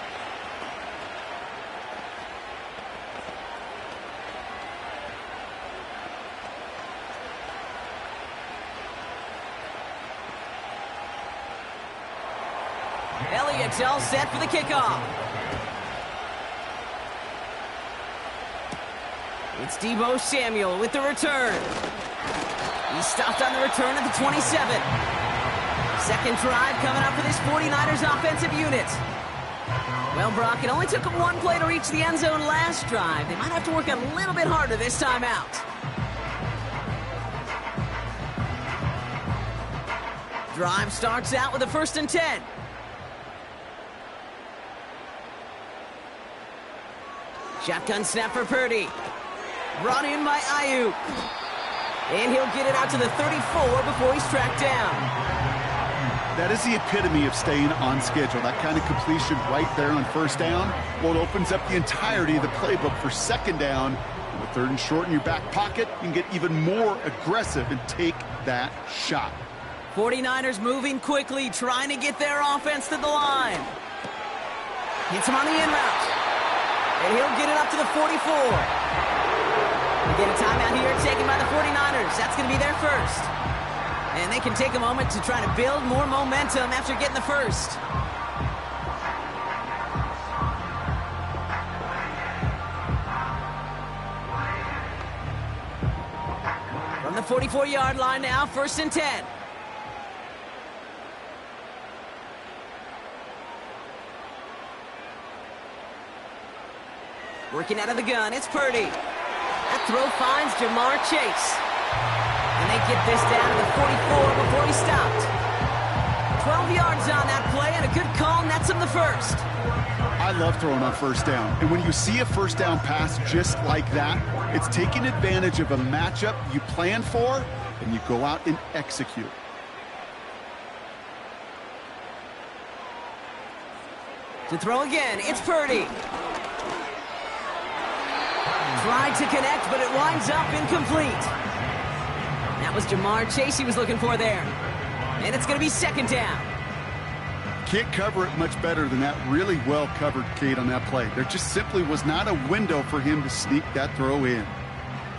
[SPEAKER 6] Elliott's all set for the kickoff. It's Deebo Samuel with the return. He stopped on the return at the 27. Second drive coming up for this 49ers offensive unit. Well, Brock, it only took them one play to reach the end zone last drive. They might have to work a little bit harder this time out. Drive starts out with a 1st and 10. Shotgun snap for Purdy. Brought in by Ayuk. And he'll get it out to the 34 before he's tracked down.
[SPEAKER 7] That is the epitome of staying on schedule. That kind of completion right there on 1st down. Well, it opens up the entirety of the playbook for 2nd down. And with 3rd and short in your back pocket, you can get even more aggressive and take that shot.
[SPEAKER 6] 49ers moving quickly, trying to get their offense to the line. Hits him on the in route. And he'll get it up to the 44. We get a timeout here taken by the 49ers. That's going to be their first. And they can take a moment to try to build more momentum after getting the first. From the 44-yard line now, 1st and 10. Working out of the gun, it's Purdy. That throw finds Jamar Chase. And they get this down to the 44 before he stopped. 12 yards on that play, and a good call nets him the first.
[SPEAKER 7] I love throwing on 1st down. And when you see a 1st down pass just like that, it's taking advantage of a matchup you plan for, and you go out and execute.
[SPEAKER 6] To throw again, it's Purdy. Tried to connect, but it winds up incomplete. That was Jamar Chase he was looking for there. And it's going to be 2nd down.
[SPEAKER 7] Can't cover it much better than that. Really well covered, Kate, on that play. There just simply was not a window for him to sneak that throw in.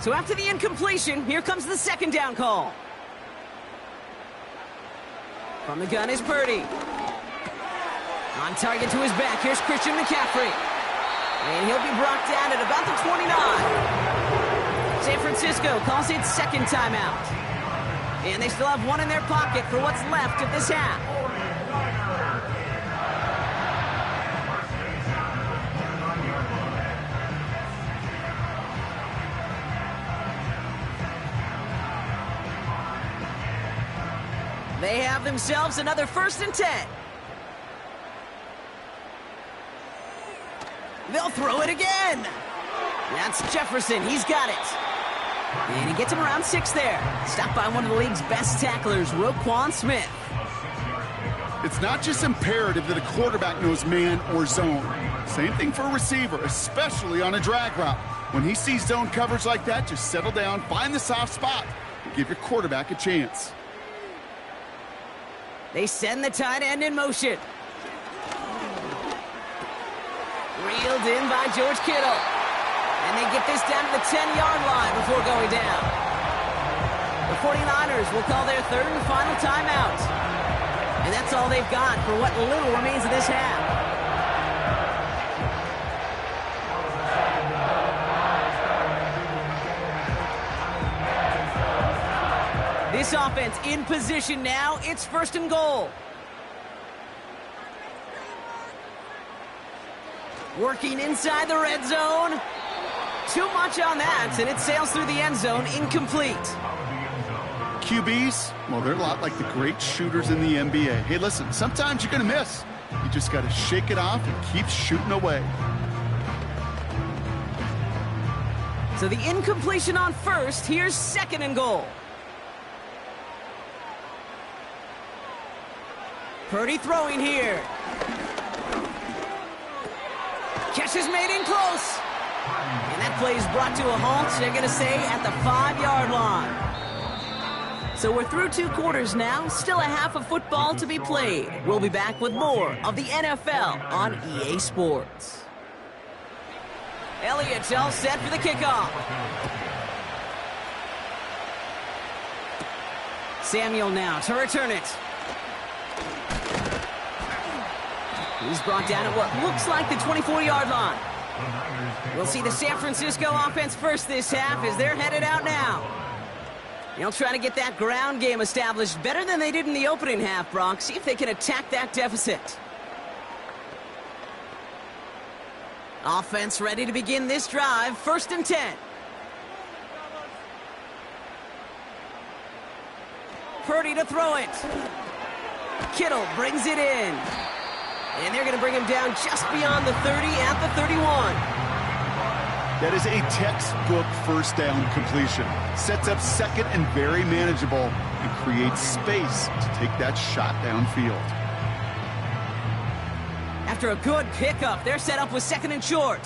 [SPEAKER 6] So after the incompletion, here comes the 2nd down call. From the gun is Purdy. On target to his back, here's Christian McCaffrey. And he'll be brought down at about the 29. San Francisco calls it 2nd timeout. And they still have one in their pocket for what's left of this half. They have themselves another 1st and 10. They'll throw it again. That's Jefferson. He's got it. And he gets him around 6 there. Stopped by one of the league's best tacklers, Roquan Smith.
[SPEAKER 7] It's not just imperative that a quarterback knows man or zone. Same thing for a receiver, especially on a drag route. When he sees zone coverage like that, just settle down, find the soft spot, and give your quarterback a chance.
[SPEAKER 6] They send the tight end in motion. Reeled in by George Kittle. And they get this down to the 10-yard line before going down. The 49ers will call their third and final timeout. And that's all they've got for what little remains of this half. This offense in position now. It's first and goal. Working inside the red zone. Too much on that, and it sails through the end zone, incomplete.
[SPEAKER 7] QBs, well, they're a lot like the great shooters in the NBA. Hey, listen, sometimes you're going to miss. You just got to shake it off and keep shooting away.
[SPEAKER 6] So the incompletion on first. Here's second and goal. Purdy throwing here. Catch is made in close. And that play is brought to a halt, they're going to say, at the 5-yard line. So we're through 2 quarters now. Still a half of football to be played. We'll be back with more of the NFL on EA Sports. Elliott's all set for the kickoff. Samuel now to return it. He's brought down at what looks like the 24-yard line. We'll see the San Francisco offense first this half as they're headed out now. They'll try to get that ground game established better than they did in the opening half, Brock. See if they can attack that deficit. Offense ready to begin this drive. First and 10. Purdy to throw it. Kittle brings it in. And they're going to bring him down just beyond the 30 at the 31.
[SPEAKER 7] That is a textbook first down completion. Sets up second and very manageable and creates space to take that shot downfield.
[SPEAKER 6] After a good pickup, they're set up with second and short.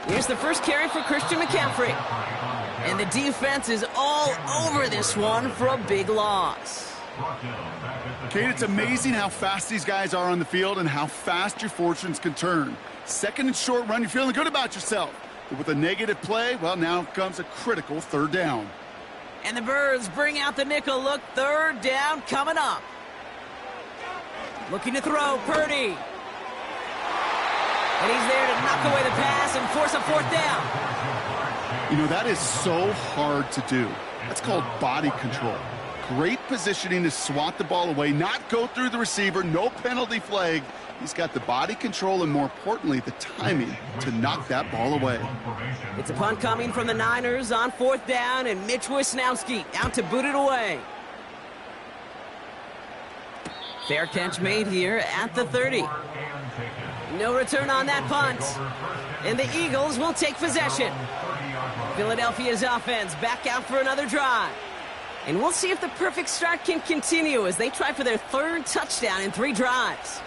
[SPEAKER 6] Here's the first carry for Christian McCaffrey. And the defense is all over this one for a big loss.
[SPEAKER 7] Kate, it's amazing how fast these guys are on the field and how fast your fortunes can turn. Second and short run, you're feeling good about yourself. But with a negative play, well, now comes a critical third down.
[SPEAKER 6] And the Birds bring out the nickel look. Third down coming up. Looking to throw, Purdy. And he's there to knock away the pass and force a fourth down.
[SPEAKER 7] You know, that is so hard to do. That's called body control. Great positioning to swat the ball away, not go through the receiver, no penalty flag. He's got the body control and, more importantly, the timing to knock that ball away.
[SPEAKER 6] It's a punt coming from the Niners on fourth down, and Mitch Wisnowski out to boot it away. Fair catch made here at the 30. No return on that punt. And the Eagles will take possession. Philadelphia's offense back out for another drive. And we'll see if the perfect start can continue as they try for their third touchdown in 3 drives.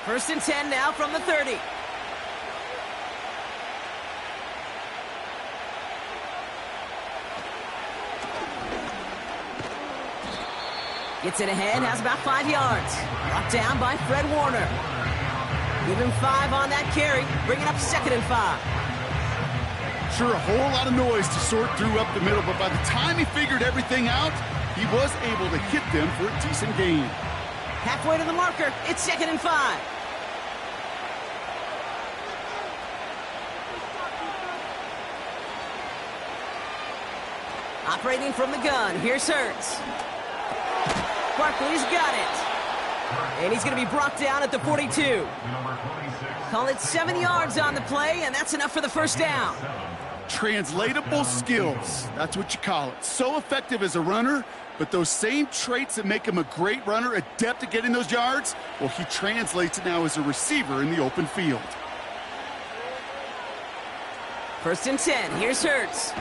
[SPEAKER 6] First and 10 now from the 30. Gets it ahead, has about 5 yards. Brought down by Fred Warner. Even 5 on that carry, bringing up second and 5.
[SPEAKER 7] Sure, a whole lot of noise to sort through up the middle, but by the time he figured everything out, he was able to hit them for a decent gain.
[SPEAKER 6] Halfway to the marker, it's second and 5. Operating from the gun, here's Hurts. Barkley's got it. And he's going to be brought down at the 42. Call it 7 yards on the play, and that's enough for the first down.
[SPEAKER 7] Translatable skills, that's what you call it. So effective as a runner, but those same traits that make him a great runner, adept at getting those yards, well, he translates it now as a receiver in the open field.
[SPEAKER 6] First and 10, here's Hurts.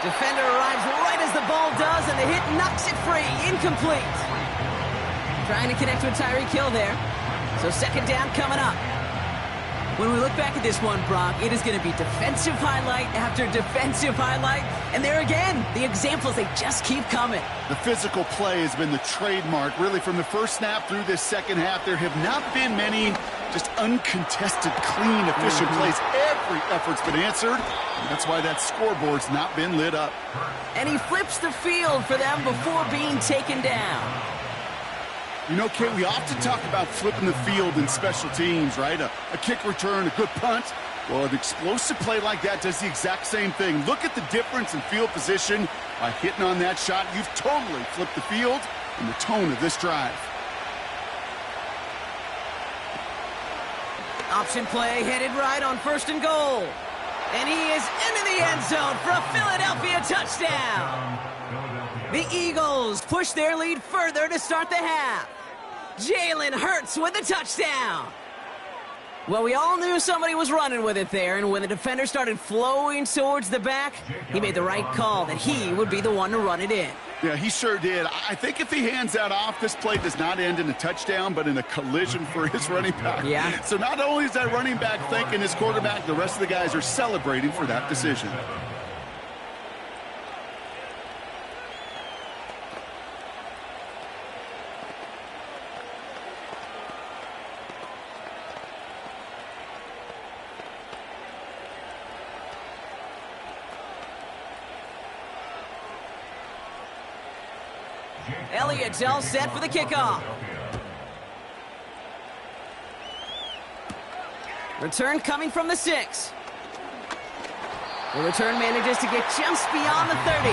[SPEAKER 6] Defender arrives right as the ball does, and the hit knocks it free. Incomplete. Trying to connect with Tyreek Hill there. So second down coming up. When we look back at this one, Brock, it is going to be defensive highlight after defensive highlight. And there again, the examples, they just keep coming.
[SPEAKER 7] The physical play has been the trademark. Really, from the first snap through this second half, there have not been many just uncontested, clean, efficient plays. Every effort's been answered. And that's why that scoreboard's not been lit up.
[SPEAKER 6] And he flips the field for them before being taken down.
[SPEAKER 7] You know, Kate, we often talk about flipping the field in special teams, right? A kick return, a good punt. Well, an explosive play like that does the exact same thing. Look at the difference in field position. By hitting on that shot, you've totally flipped the field and the tone of this drive.
[SPEAKER 6] Option play headed right on 1st and goal. And he is into the end zone for a Philadelphia touchdown. The Eagles push their lead further to start the half. Jalen Hurts with a touchdown. Well, we all knew somebody was running with it there, and when the defender started flowing towards the back, he made the right call that he would be the one to run it in.
[SPEAKER 7] Yeah, he sure did. I think if he hands that off, this play does not end in a touchdown, but in a collision for his running back.
[SPEAKER 6] Yeah.
[SPEAKER 7] So not only is that running back thanking his quarterback, the rest of the guys are celebrating for that decision.
[SPEAKER 6] Elliott's all set for the kickoff. Return coming from the 6. The return manages to get just beyond the 30.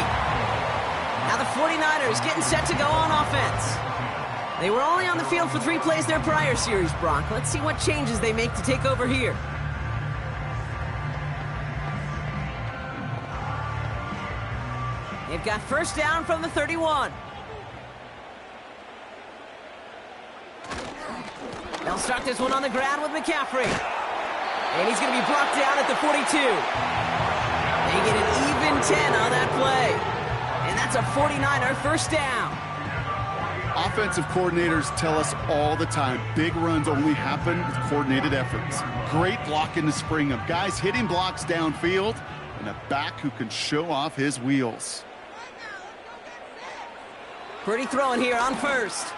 [SPEAKER 6] Now the 49ers getting set to go on offense. They were only on the field for 3 plays their prior series, Brock. Let's see what changes they make to take over here. They've got first down from the 31. They'll start this one on the ground with McCaffrey. And he's going to be brought down at the 42. They get an even 10 on that play. And that's a 49er first down.
[SPEAKER 7] Offensive coordinators tell us all the time, big runs only happen with coordinated efforts. Great block in the spring of guys hitting blocks downfield and a back who can show off his wheels.
[SPEAKER 6] Pretty throwing here on first.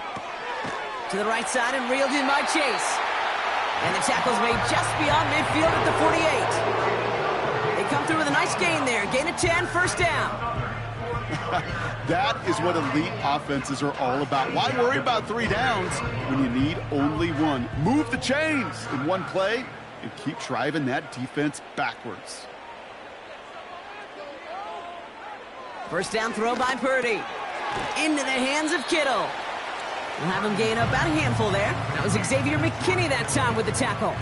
[SPEAKER 6] To the right side and reeled in by Chase. And the tackle's made just beyond midfield at the 48. They come through with a nice gain there. Gain of 10, first down.
[SPEAKER 7] That is what elite offenses are all about. Why worry about 3 downs when you need only 1? Move the chains in 1 play and keep driving that defense backwards.
[SPEAKER 6] First down throw by Purdy. Into the hands of Kittle. We'll have him gain up about a handful there. That was Xavier McKinney that time with the tackle.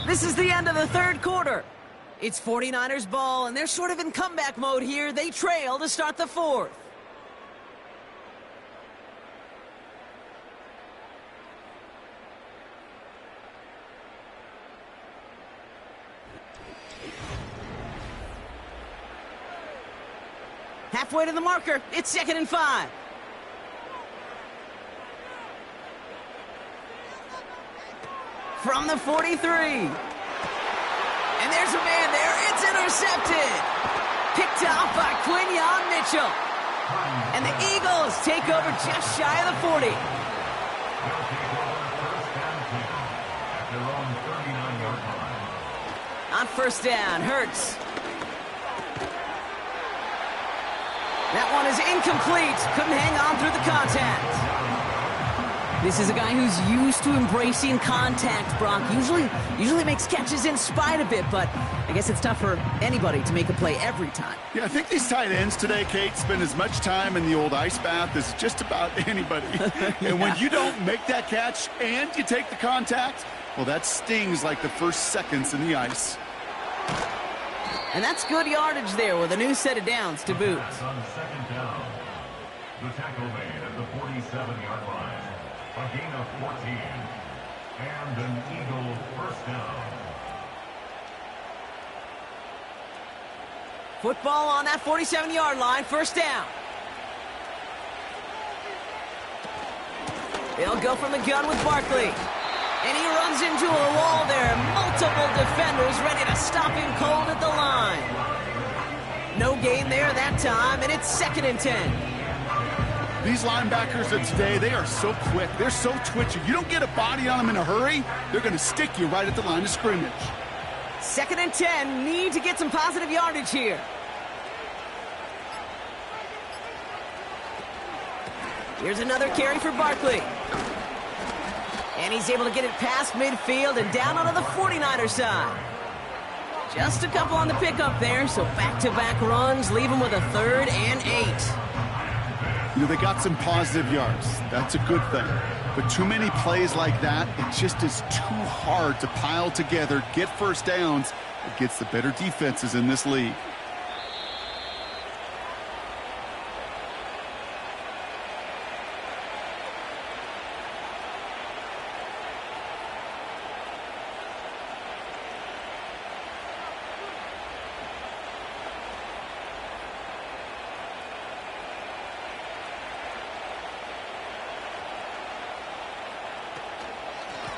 [SPEAKER 6] This is the end of the 3rd quarter. It's 49ers ball, and they're sort of in comeback mode here. They trail to start the 4th. Halfway to the marker. It's 2nd and 5. From the 43. And there's a man there. It's intercepted. Picked off by Quinyon Mitchell. And the Eagles take over just shy of the 40. On first down, Hurts. That one is incomplete. Couldn't hang on through the contact. This is a guy who's used to embracing contact, Brock. Usually makes catches in spite of it, but I guess it's tough for anybody to make a play every time.
[SPEAKER 7] Yeah, I think these tight ends today, Kate, spend as much time in the old ice bath as just about anybody. And when you don't make that catch and you take the contact, well, that stings like the first seconds in the ice.
[SPEAKER 6] And that's good yardage there with a new set of downs to boot.
[SPEAKER 5] On 2nd down, the tackle made at the 47-yard line. A gain of 14. And an Eagle first down.
[SPEAKER 6] Football on that 47-yard line, first down. They'll go from the gun with Barkley. And he runs into a wall there. Multiple defenders ready to stop him cold at the line. No gain there that time, and it's 2nd and 10.
[SPEAKER 7] These linebackers of today, they are so quick. They're so twitchy. You don't get a body on them in a hurry, they're going to stick you right at the line of scrimmage.
[SPEAKER 6] 2nd and 10. Need to get some positive yardage here. Here's another carry for Barkley. And he's able to get it past midfield and down onto the 49er side. Just a couple on the pickup there, so back-to-back runs leave him with a 3rd and 8.
[SPEAKER 7] You know, they got some positive yards. That's a good thing. But too many plays like that, it just is too hard to pile together, get first downs against the better defenses in this league.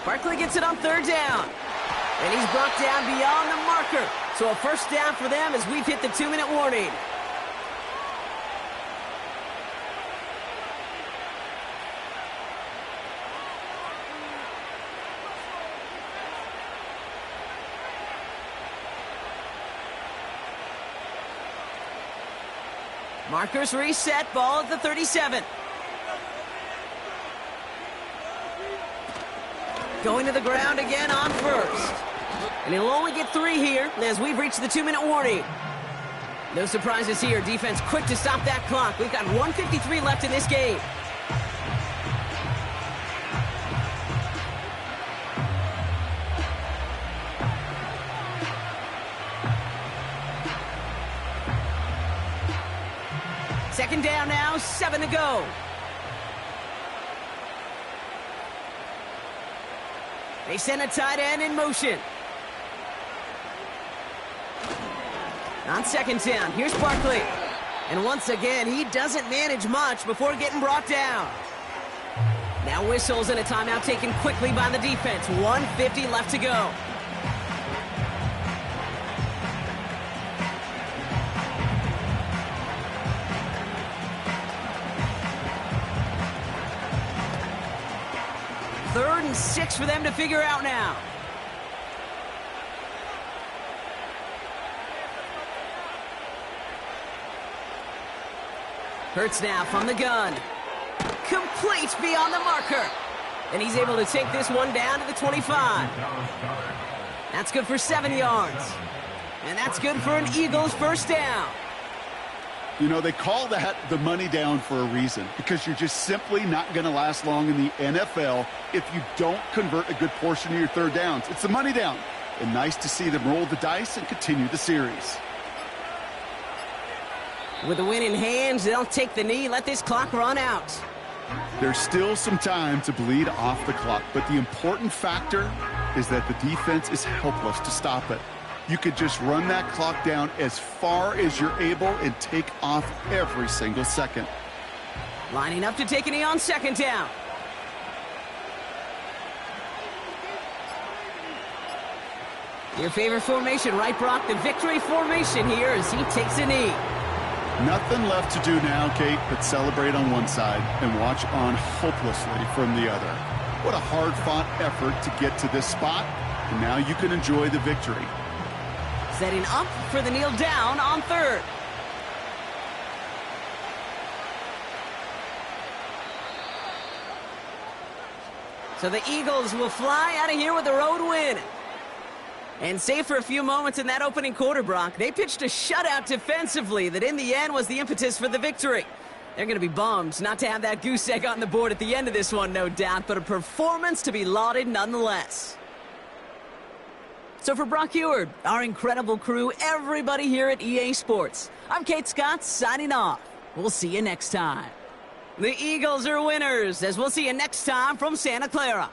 [SPEAKER 6] Barkley gets it on 3rd down. And he's brought down beyond the marker. So a first down for them as we've hit the 2-minute warning. Markers reset, ball at the 37. Going to the ground again on 1st. And he'll only get 3 here as we've reached the 2-minute warning. No surprises here. Defense quick to stop that clock. We've got 1:53 left in this game. Second down now, 7 to go. They send a tight end in motion. On 2nd down, here's Barkley. And once again, he doesn't manage much before getting brought down. Now whistles and a timeout taken quickly by the defense. 1:50 left to go. Third and 6 for them to figure out now. Hurts now from the gun. Complete beyond the marker. And he's able to take this one down to the 25. That's good for 7 yards. And that's good for an Eagles first down.
[SPEAKER 7] You know, they call that the money down for a reason, because you're just simply not going to last long in the NFL if you don't convert a good portion of your third downs. It's the money down. And nice to see them roll the dice and continue the series.
[SPEAKER 6] With the win in hands, they'll take the knee, let this clock run out.
[SPEAKER 7] There's still some time to bleed off the clock, but the important factor is that the defense is helpless to stop it. You could just run that clock down as far as you're able and take off every single second.
[SPEAKER 6] Lining up to take a knee on 2nd down. Your favorite formation, right, Brock? The victory formation here as he takes a knee.
[SPEAKER 7] Nothing left to do now, Kate, but celebrate on one side and watch on hopelessly from the other. What a hard-fought effort to get to this spot, and now you can enjoy the victory.
[SPEAKER 6] Setting up for the kneel down on 3rd. So the Eagles will fly out of here with a road win. And save for a few moments in that opening quarter, Brock. They pitched a shutout defensively that in the end was the impetus for the victory. They're going to be bummed not to have that goose egg on the board at the end of this one, no doubt, but a performance to be lauded nonetheless. So for Brock Eward, our incredible crew, everybody here at EA Sports, I'm Kate Scott signing off. We'll see you next time. The Eagles are winners, as we'll see you next time from Santa Clara.